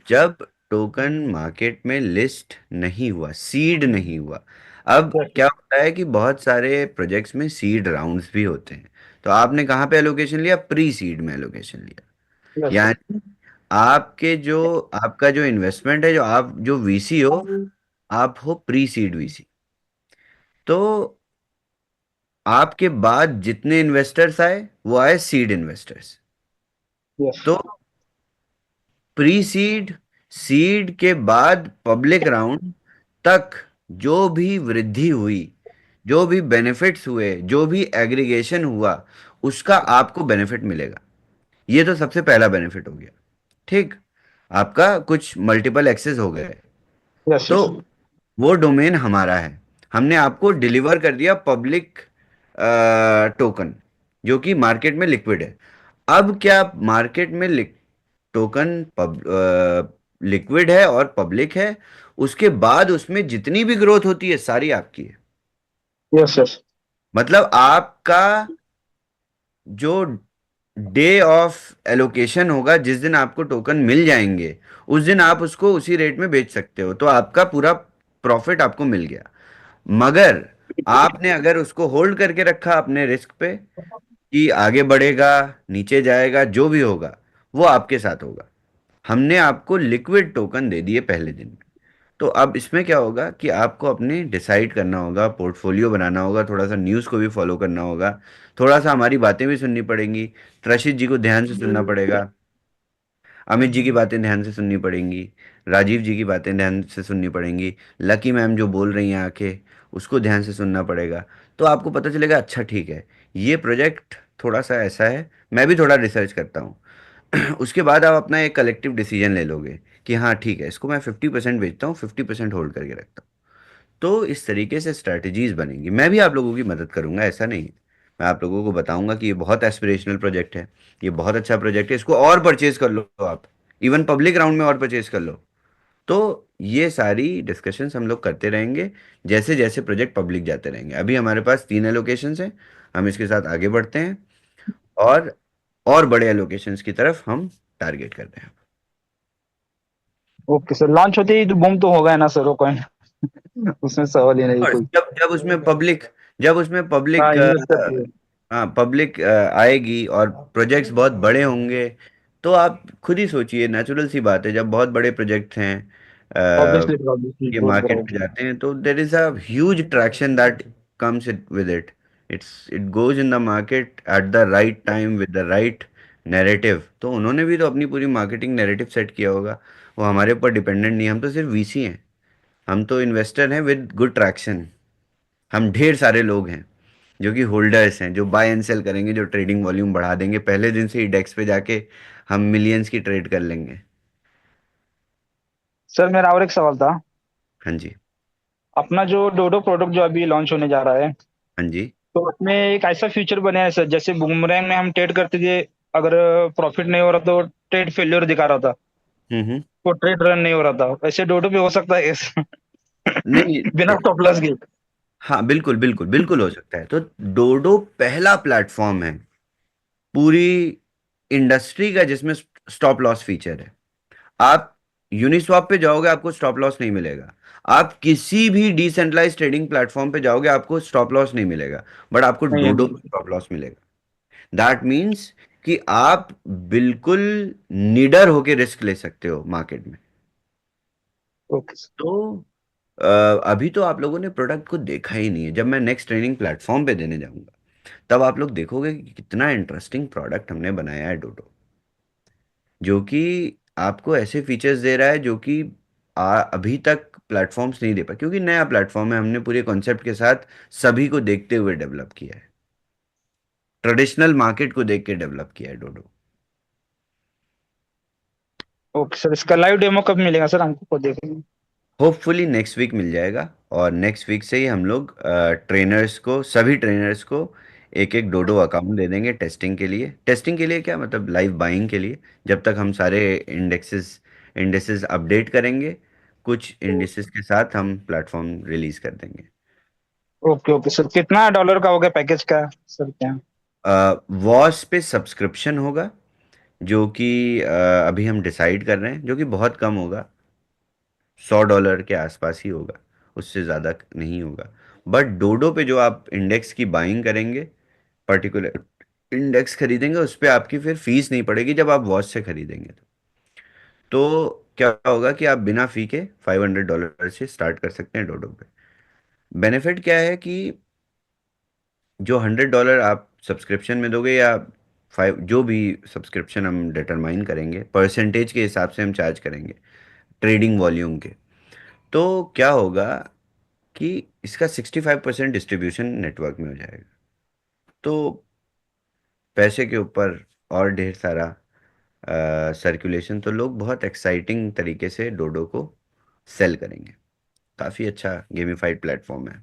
जब टोकन मार्केट में लिस्ट नहीं हुआ, सीड नहीं हुआ। अब क्या होता है कि बहुत सारे प्रोजेक्ट्स में सीड राउंड्स भी होते हैं। तो आपने कहाँ पे एलोकेशन लिया? प्री सीड में एलोकेशन लिया। यानी आपके जो आपका जो इन्वेस्टमेंट है, जो आप जो वीसी हो, आप हो प्री सीड वीसी। तो आपके बाद जितने इन्वेस्टर्स आए वो आए सीड इन्वेस्टर्स। तो प्री सीड, सीड के बाद पब्लिक राउंड तक जो भी वृद्धि हुई, जो भी बेनिफिट्स हुए, जो भी एग्रीगेशन हुआ, उसका आपको बेनिफिट मिलेगा। ये तो सबसे पहला बेनिफिट हो गया। ठीक, आपका कुछ मल्टीपल एक्सेस हो गए।
यस
तो
यस।
वो डोमेन हमारा है। हमने आपको डिलीवर कर दिया पब्लिक टोकन, जो कि मार्केट में लिक्विड है। अब क्या मार्केट में टोकन लिक्विड है और पब्लिक है, उसके बाद उसमें जितनी भी ग्रोथ होती है सारी आपकी है।
Yes yes.
मतलब आपका जो डे ऑफ एलोकेशन होगा, जिस दिन आपको टोकन मिल जाएंगे, उस दिन आप उसको उसी रेट में बेच सकते हो। तो आपका पूरा प्रॉफिट आपको मिल गया। मगर आपने अगर उसको होल्ड करके रखा अपने रिस्क पे कि आगे बढ़ेगा, नीचे जाएगा, जो भी होगा वो आपके साथ होगा। हमने आपको लिक्विड टोकन दे दिए पहले दिन। तो अब इसमें क्या होगा कि आपको अपने डिसाइड करना होगा, पोर्टफोलियो बनाना होगा, थोड़ा सा न्यूज़ को भी फॉलो करना होगा, थोड़ा सा हमारी बातें भी सुननी पड़ेंगी, त्रशित जी को ध्यान से सुनना पड़ेगा, अमित जी की बातें ध्यान से सुननी पड़ेंगी, राजीव जी की बातें ध्यान से सुननी पड़ेंगी, लकी मैम जो बोल रही हैं आके उसको ध्यान से सुनना पड़ेगा। तो आपको पता चलेगा अच्छा ठीक है, ये प्रोजेक्ट थोड़ा सा ऐसा है। मैं भी थोड़ा रिसर्च करता हूँ। उसके बाद आप अपना एक कलेक्टिव डिसीजन ले लोगे कि हाँ ठीक है, इसको मैं 50% बेचता हूँ, 50% होल्ड करके रखता हूँ। तो इस तरीके से स्ट्रैटेजीज बनेंगी। मैं भी आप लोगों की मदद करूंगा, ऐसा नहीं है। मैं आप लोगों को बताऊंगा कि ये बहुत एस्पिरेशनल प्रोजेक्ट है, ये बहुत अच्छा प्रोजेक्ट है, इसको और परचेज कर लो आप, इवन पब्लिक राउंड में और परचेज कर लो। तो ये सारी डिस्कशंस हम लोग करते रहेंगे जैसे जैसे प्रोजेक्ट पब्लिक जाते रहेंगे। अभी हमारे पास 3 एलोकेशंस हैं, हम इसके साथ आगे बढ़ते हैं और बड़े एलोकेशंस की तरफ हम टारगेट करते हैं।
ओके सर, लॉन्च होते ही तो बूम तो होगा है ना सर वो कॉइन? उसमें सवाल ही नहीं
और
कोई।
जब उसमें
हाँ,
पब्लिक
इन्वेस्टर।
हाँ पब्लिक आएगी और प्रोजेक्ट्स बहुत बड़े होंगे, तो आप खुद ही सोचिए, नेचुरल सी बात है, जब बहुत बड़े प्रोजेक्ट हैं
ऑब्वियसली ऑब्वियसली
ये
बहुत
मार्केट में
बड़ा।
जाते हैं, तो there is a huge traction that comes it with it. It goes in the market at the right time with the right narrative. तो उन्होंने भी तो अपनी पूरी मार्केटिंग नैरेटिव सेट किया होगा, वो हमारे ऊपर डिपेंडेंट नहीं है। हम तो सिर्फ वीसी हैं, हम तो इन्वेस्टर हैं विद गुड ट्रैक्शन। हम ढेर सारे लोग हैं जो कि होल्डर्स हैं, जो बाय एंड सेल करेंगे, जो ट्रेडिंग वॉल्यूम बढ़ा देंगे, पहले दिन से ही डेस्क पे जाके हम मिलियंस की ट्रेड कर लेंगे।
सर मेरा और एक सवाल था।
हाँ जी।
अपना जो डोडो प्रोडक्ट जो अभी लॉन्च होने जा रहा है,
हाँ जी।
तो उसमें एक ऐसा फीचर बनाया है सर, जैसे बूमरैंग में हम ट्रेड करते थे, अगर प्रॉफिट नहीं हो रहा तो ट्रेड फेल्योर दिखा रहा था,
हम्म।
तो ट्रेड रन नहीं हो रहा था। वैसे डोडो पे हो सकता है ऐसा?
नहीं,
बिना स्टॉप लॉस के?
हाँ बिल्कुल बिल्कुल बिल्कुल हो सकता है। तो डोडो पहला प्लेटफॉर्म है पूरी इंडस्ट्री का जिसमें स्टॉप लॉस फीचर है। आप यूनिस्वैप पे जाओगे आपको स्टॉप लॉस नहीं मिलेगा, आप किसी भी डिसेंट्रलाइज ट्रेडिंग प्लेटफॉर्म पे जाओगे आपको स्टॉप लॉस नहीं मिलेगा, बट आपको
नहीं
डोडो
नहीं।
पे स्टॉप लॉस मिलेगा। दैट मीन्स कि आप बिल्कुल निडर होके रिस्क ले सकते हो मार्केट में।
Okay sir.
तो अ, अभी तो आप लोगों ने प्रोडक्ट को देखा ही नहीं है। जब मैं नेक्स्ट ट्रेनिंग प्लेटफॉर्म पे देने जाऊंगा तब आप लोग देखोगे कि कितना इंटरेस्टिंग प्रोडक्ट हमने बनाया है डोडो, जो कि आपको ऐसे फीचर्स दे रहा है जो कि अभी तक प्लेटफॉर्म्स नहीं दे पाए, क्योंकि नया प्लेटफॉर्म है। हमने पूरे कॉन्सेप्ट के साथ सभी को देखते हुए डेवलप किया है, ट्रेडिशनल मार्केट को देख के डेवलप किया है डोडो।
ओके सर, इसका लाइव डेमो कब मिलेगा सर हमको को देखेंगे?
होपफुली नेक्स्ट वीक मिल जाएगा, और नेक्स्ट वीक से ही हम लोग ट्रेनर्स को, सभी ट्रेनर्स को एक एक डोडो अकाउंट दे देंगे टेस्टिंग के लिए। टेस्टिंग के लिए क्या मतलब, लाइव बाइंग के लिए, जब तक हम सारे इंडेक्सेस अपडेट करेंगे। कुछ इंडेक्सेस के साथ हम प्लेटफॉर्म रिलीज कर देंगे।
ओके ओके सर, कितना डॉलर का होगा पैकेज का सर क्या?
वॉस पे सब्सक्रिप्शन होगा, जो कि अभी हम डिसाइड कर रहे हैं, जो कि बहुत कम होगा, $100 के आसपास ही होगा, उससे ज़्यादा नहीं होगा। बट डोडो पे जो आप इंडेक्स की बाइंग करेंगे, पर्टिकुलर इंडेक्स खरीदेंगे, उस पर आपकी फिर फीस नहीं पड़ेगी जब आप वॉच से खरीदेंगे। तो क्या होगा कि आप बिना फी के $500 से स्टार्ट कर सकते हैं डोडो पे। बेनिफिट क्या है कि जो $100 आप सब्सक्रिप्शन में दोगे, या फाइव, जो भी सब्सक्रिप्शन हम डिटरमाइन करेंगे, परसेंटेज के हिसाब से हम चार्ज करेंगे ट्रेडिंग वॉल्यूम के। तो क्या होगा कि इसका 65% डिस्ट्रीब्यूशन नेटवर्क में हो जाएगा। तो पैसे के ऊपर और ढेर सारा सर्कुलेशन, तो लोग बहुत एक्साइटिंग तरीके से डोडो को सेल करेंगे। काफ़ी अच्छा गेमिफाइड प्लेटफॉर्म है।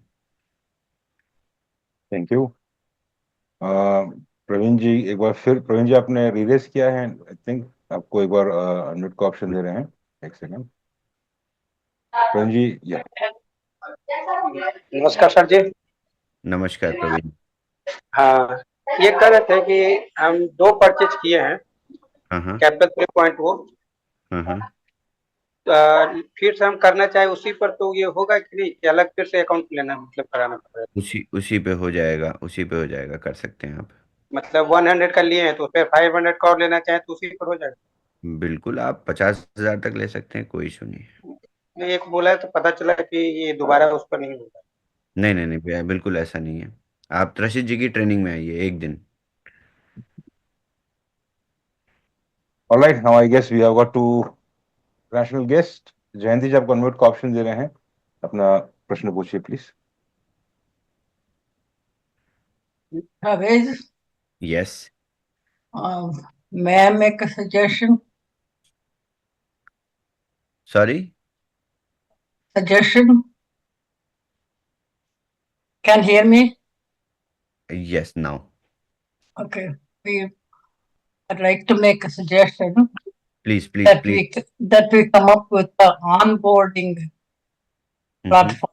Thank you. प्रवीण जी, एक बार फिर प्रवीण जी आपने रीरेस किया है, आई थिंक आपको एक बार अनम्यूट का ऑप्शन दे रहे हैं। एक सेकंड प्रवीण जी। या
नमस्कार सर जी।
नमस्कार प्रवीण।
हाँ, ये कह रहे थे कि हम 2 परचेज किए हैं
हाँ हाँ
कैपिटल 3.0,
हाँ हाँ।
फिर से हम करना चाहे उसी पर तो ये होगा कि नहीं, कि अलग फिर से अकाउंट लेना मतलब कराना पड़ेगा?
उसी पे हो जाएगा, उसी पे हो जाएगा, कर सकते हैं आप।
मतलब 100 का लिए हैं तो फिर 500 का और लेना चाहे तो उसी पर हो जाएगा?
बिल्कुल, आप 50,000 तक ले सकते हैं, कोई इशू नहीं है।
नहीं, एक बोला है तो पता चला कि ये दोबारा उस पर नहीं होगा।
नहीं नहीं नहीं भैया, बिल्कुल ऐसा नहीं है। आप रशीद जी की ट्रेनिंग में आइए एक दिन।
Alright, now I guess we have got to national guest. Jayanti ji आपको अनम्यूट का ऑप्शन दे रहे हैं, अपना प्रश्न पूछिए please.
Pervez,
yes.
may I make a suggestion?
Sorry.
Suggestion? Can hear me?
Yes now.
Okay. I'd like to make a suggestion
please please
that
please.
we come up with the onboarding platform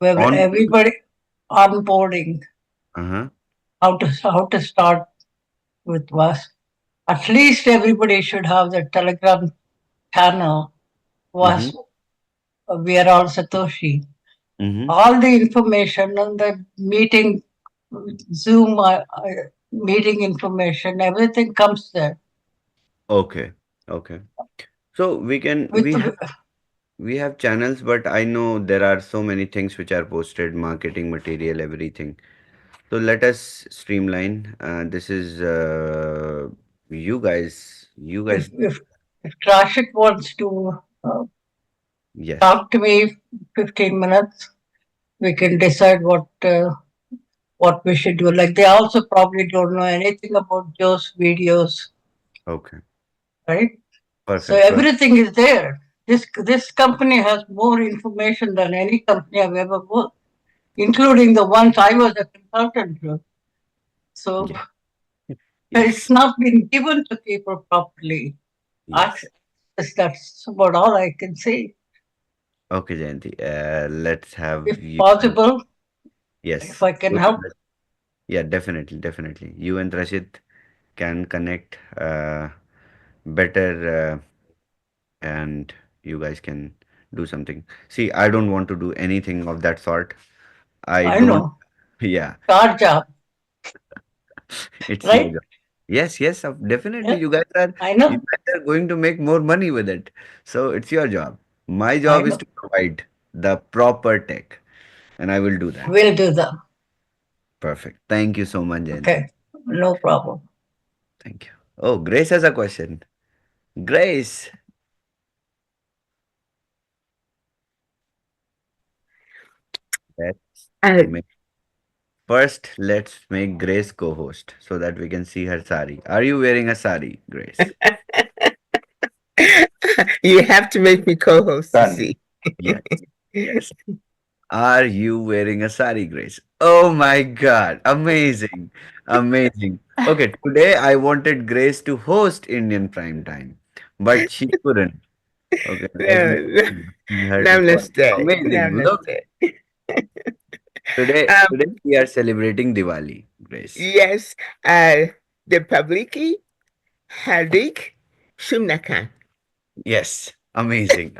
where
on.
everybody onboarding
हाँ
how to start with us. At least everybody should have the Telegram channel. Was we are all Satoshi. All the information on the meeting, Zoom meeting information, everything comes there.
Okay, okay. So we have channels, but I know there are so many things which are posted, marketing material, everything. So let us streamline. This is you guys.
If Trashik wants to
Yes.
talk to me 15 minutes, we can decide what we should do. Like they also probably don't know anything about Joe's videos,
Okay.
right? So
Perfect.
everything is there. This company has more information than any company I've ever worked, including the ones I was a consultant to. So it's not been given to people properly. That's about all I can say.
Okay, Jayanti. Let's have
If
you.
possible,
Yes.
if I can help.
Yeah, definitely. You and Rashid can connect better, and you guys can do something. See, I don't want to do anything of that sort.
I
don't.
know.
Yeah,
Hard job,
it's
right?
your job. Yes, definitely.
Yeah,
You guys are
I know.
going to make more money with it. So it's your job. My
I
job is
know.
to provide the proper tech, and I will do that.
We'll do that.
Perfect. Thank you so much, Jayanti.
Okay, no problem.
Thank you. Oh, Grace has a question. Grace. First, let's make Grace co-host so that we can see her sari. Are you wearing a sari, Grace?
You have to make me co-host to
Done.
see.
Yes. Yes. Are you wearing a sari, Grace? Oh my God. Amazing. Amazing. Okay, today I wanted Grace to host Indian Prime Time, but she couldn't. Okay, let me her to
Namaste.
amazing. Look,
Namaste.
today we are celebrating Diwali, Grace.
Yes, the Publiki Hardik Shumnakan.
Yes, amazing.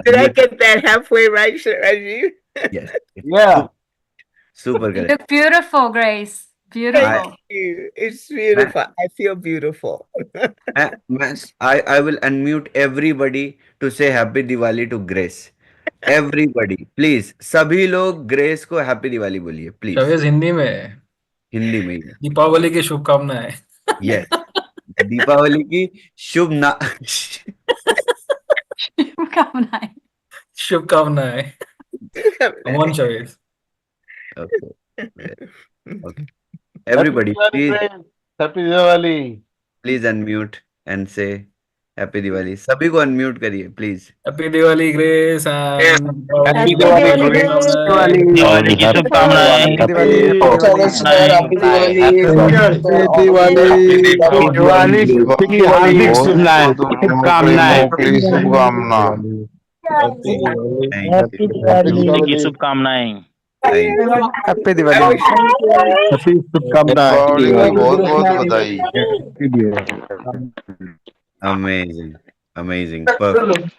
Did I get that halfway right, Rajiv?
Yes.
Yeah.
Super
You
correct.
look beautiful, Grace. Beautiful.
Thank you. It's beautiful. I feel beautiful.
I will unmute everybody to say Happy Diwali to Grace. Everybody, please. सभी लोग grace को happy Diwali बोलिए, please.
शवेज Hindi में
हिंदी में ही.
दीपावली की शुभकामनाएं.
Yes. Deepawali की
शुभकामनाएं. Come on, शवेज.
Okay. Everybody,
Happy Diwali.
please unmute and say Happy Diwali. सभी को unmute करिए, please.
Happy Diwali, Grace.
Happy Diwali, Grace.
Diwali की शुभकामनाएं.
की हार्दिक
शुभकामनाएं.
हैप्पी
दिवाली की शुभकामनाएं.
हैप्पी दिवाली. शुभकामनाएं. बहुत बधाई.
Amazing. Perfect.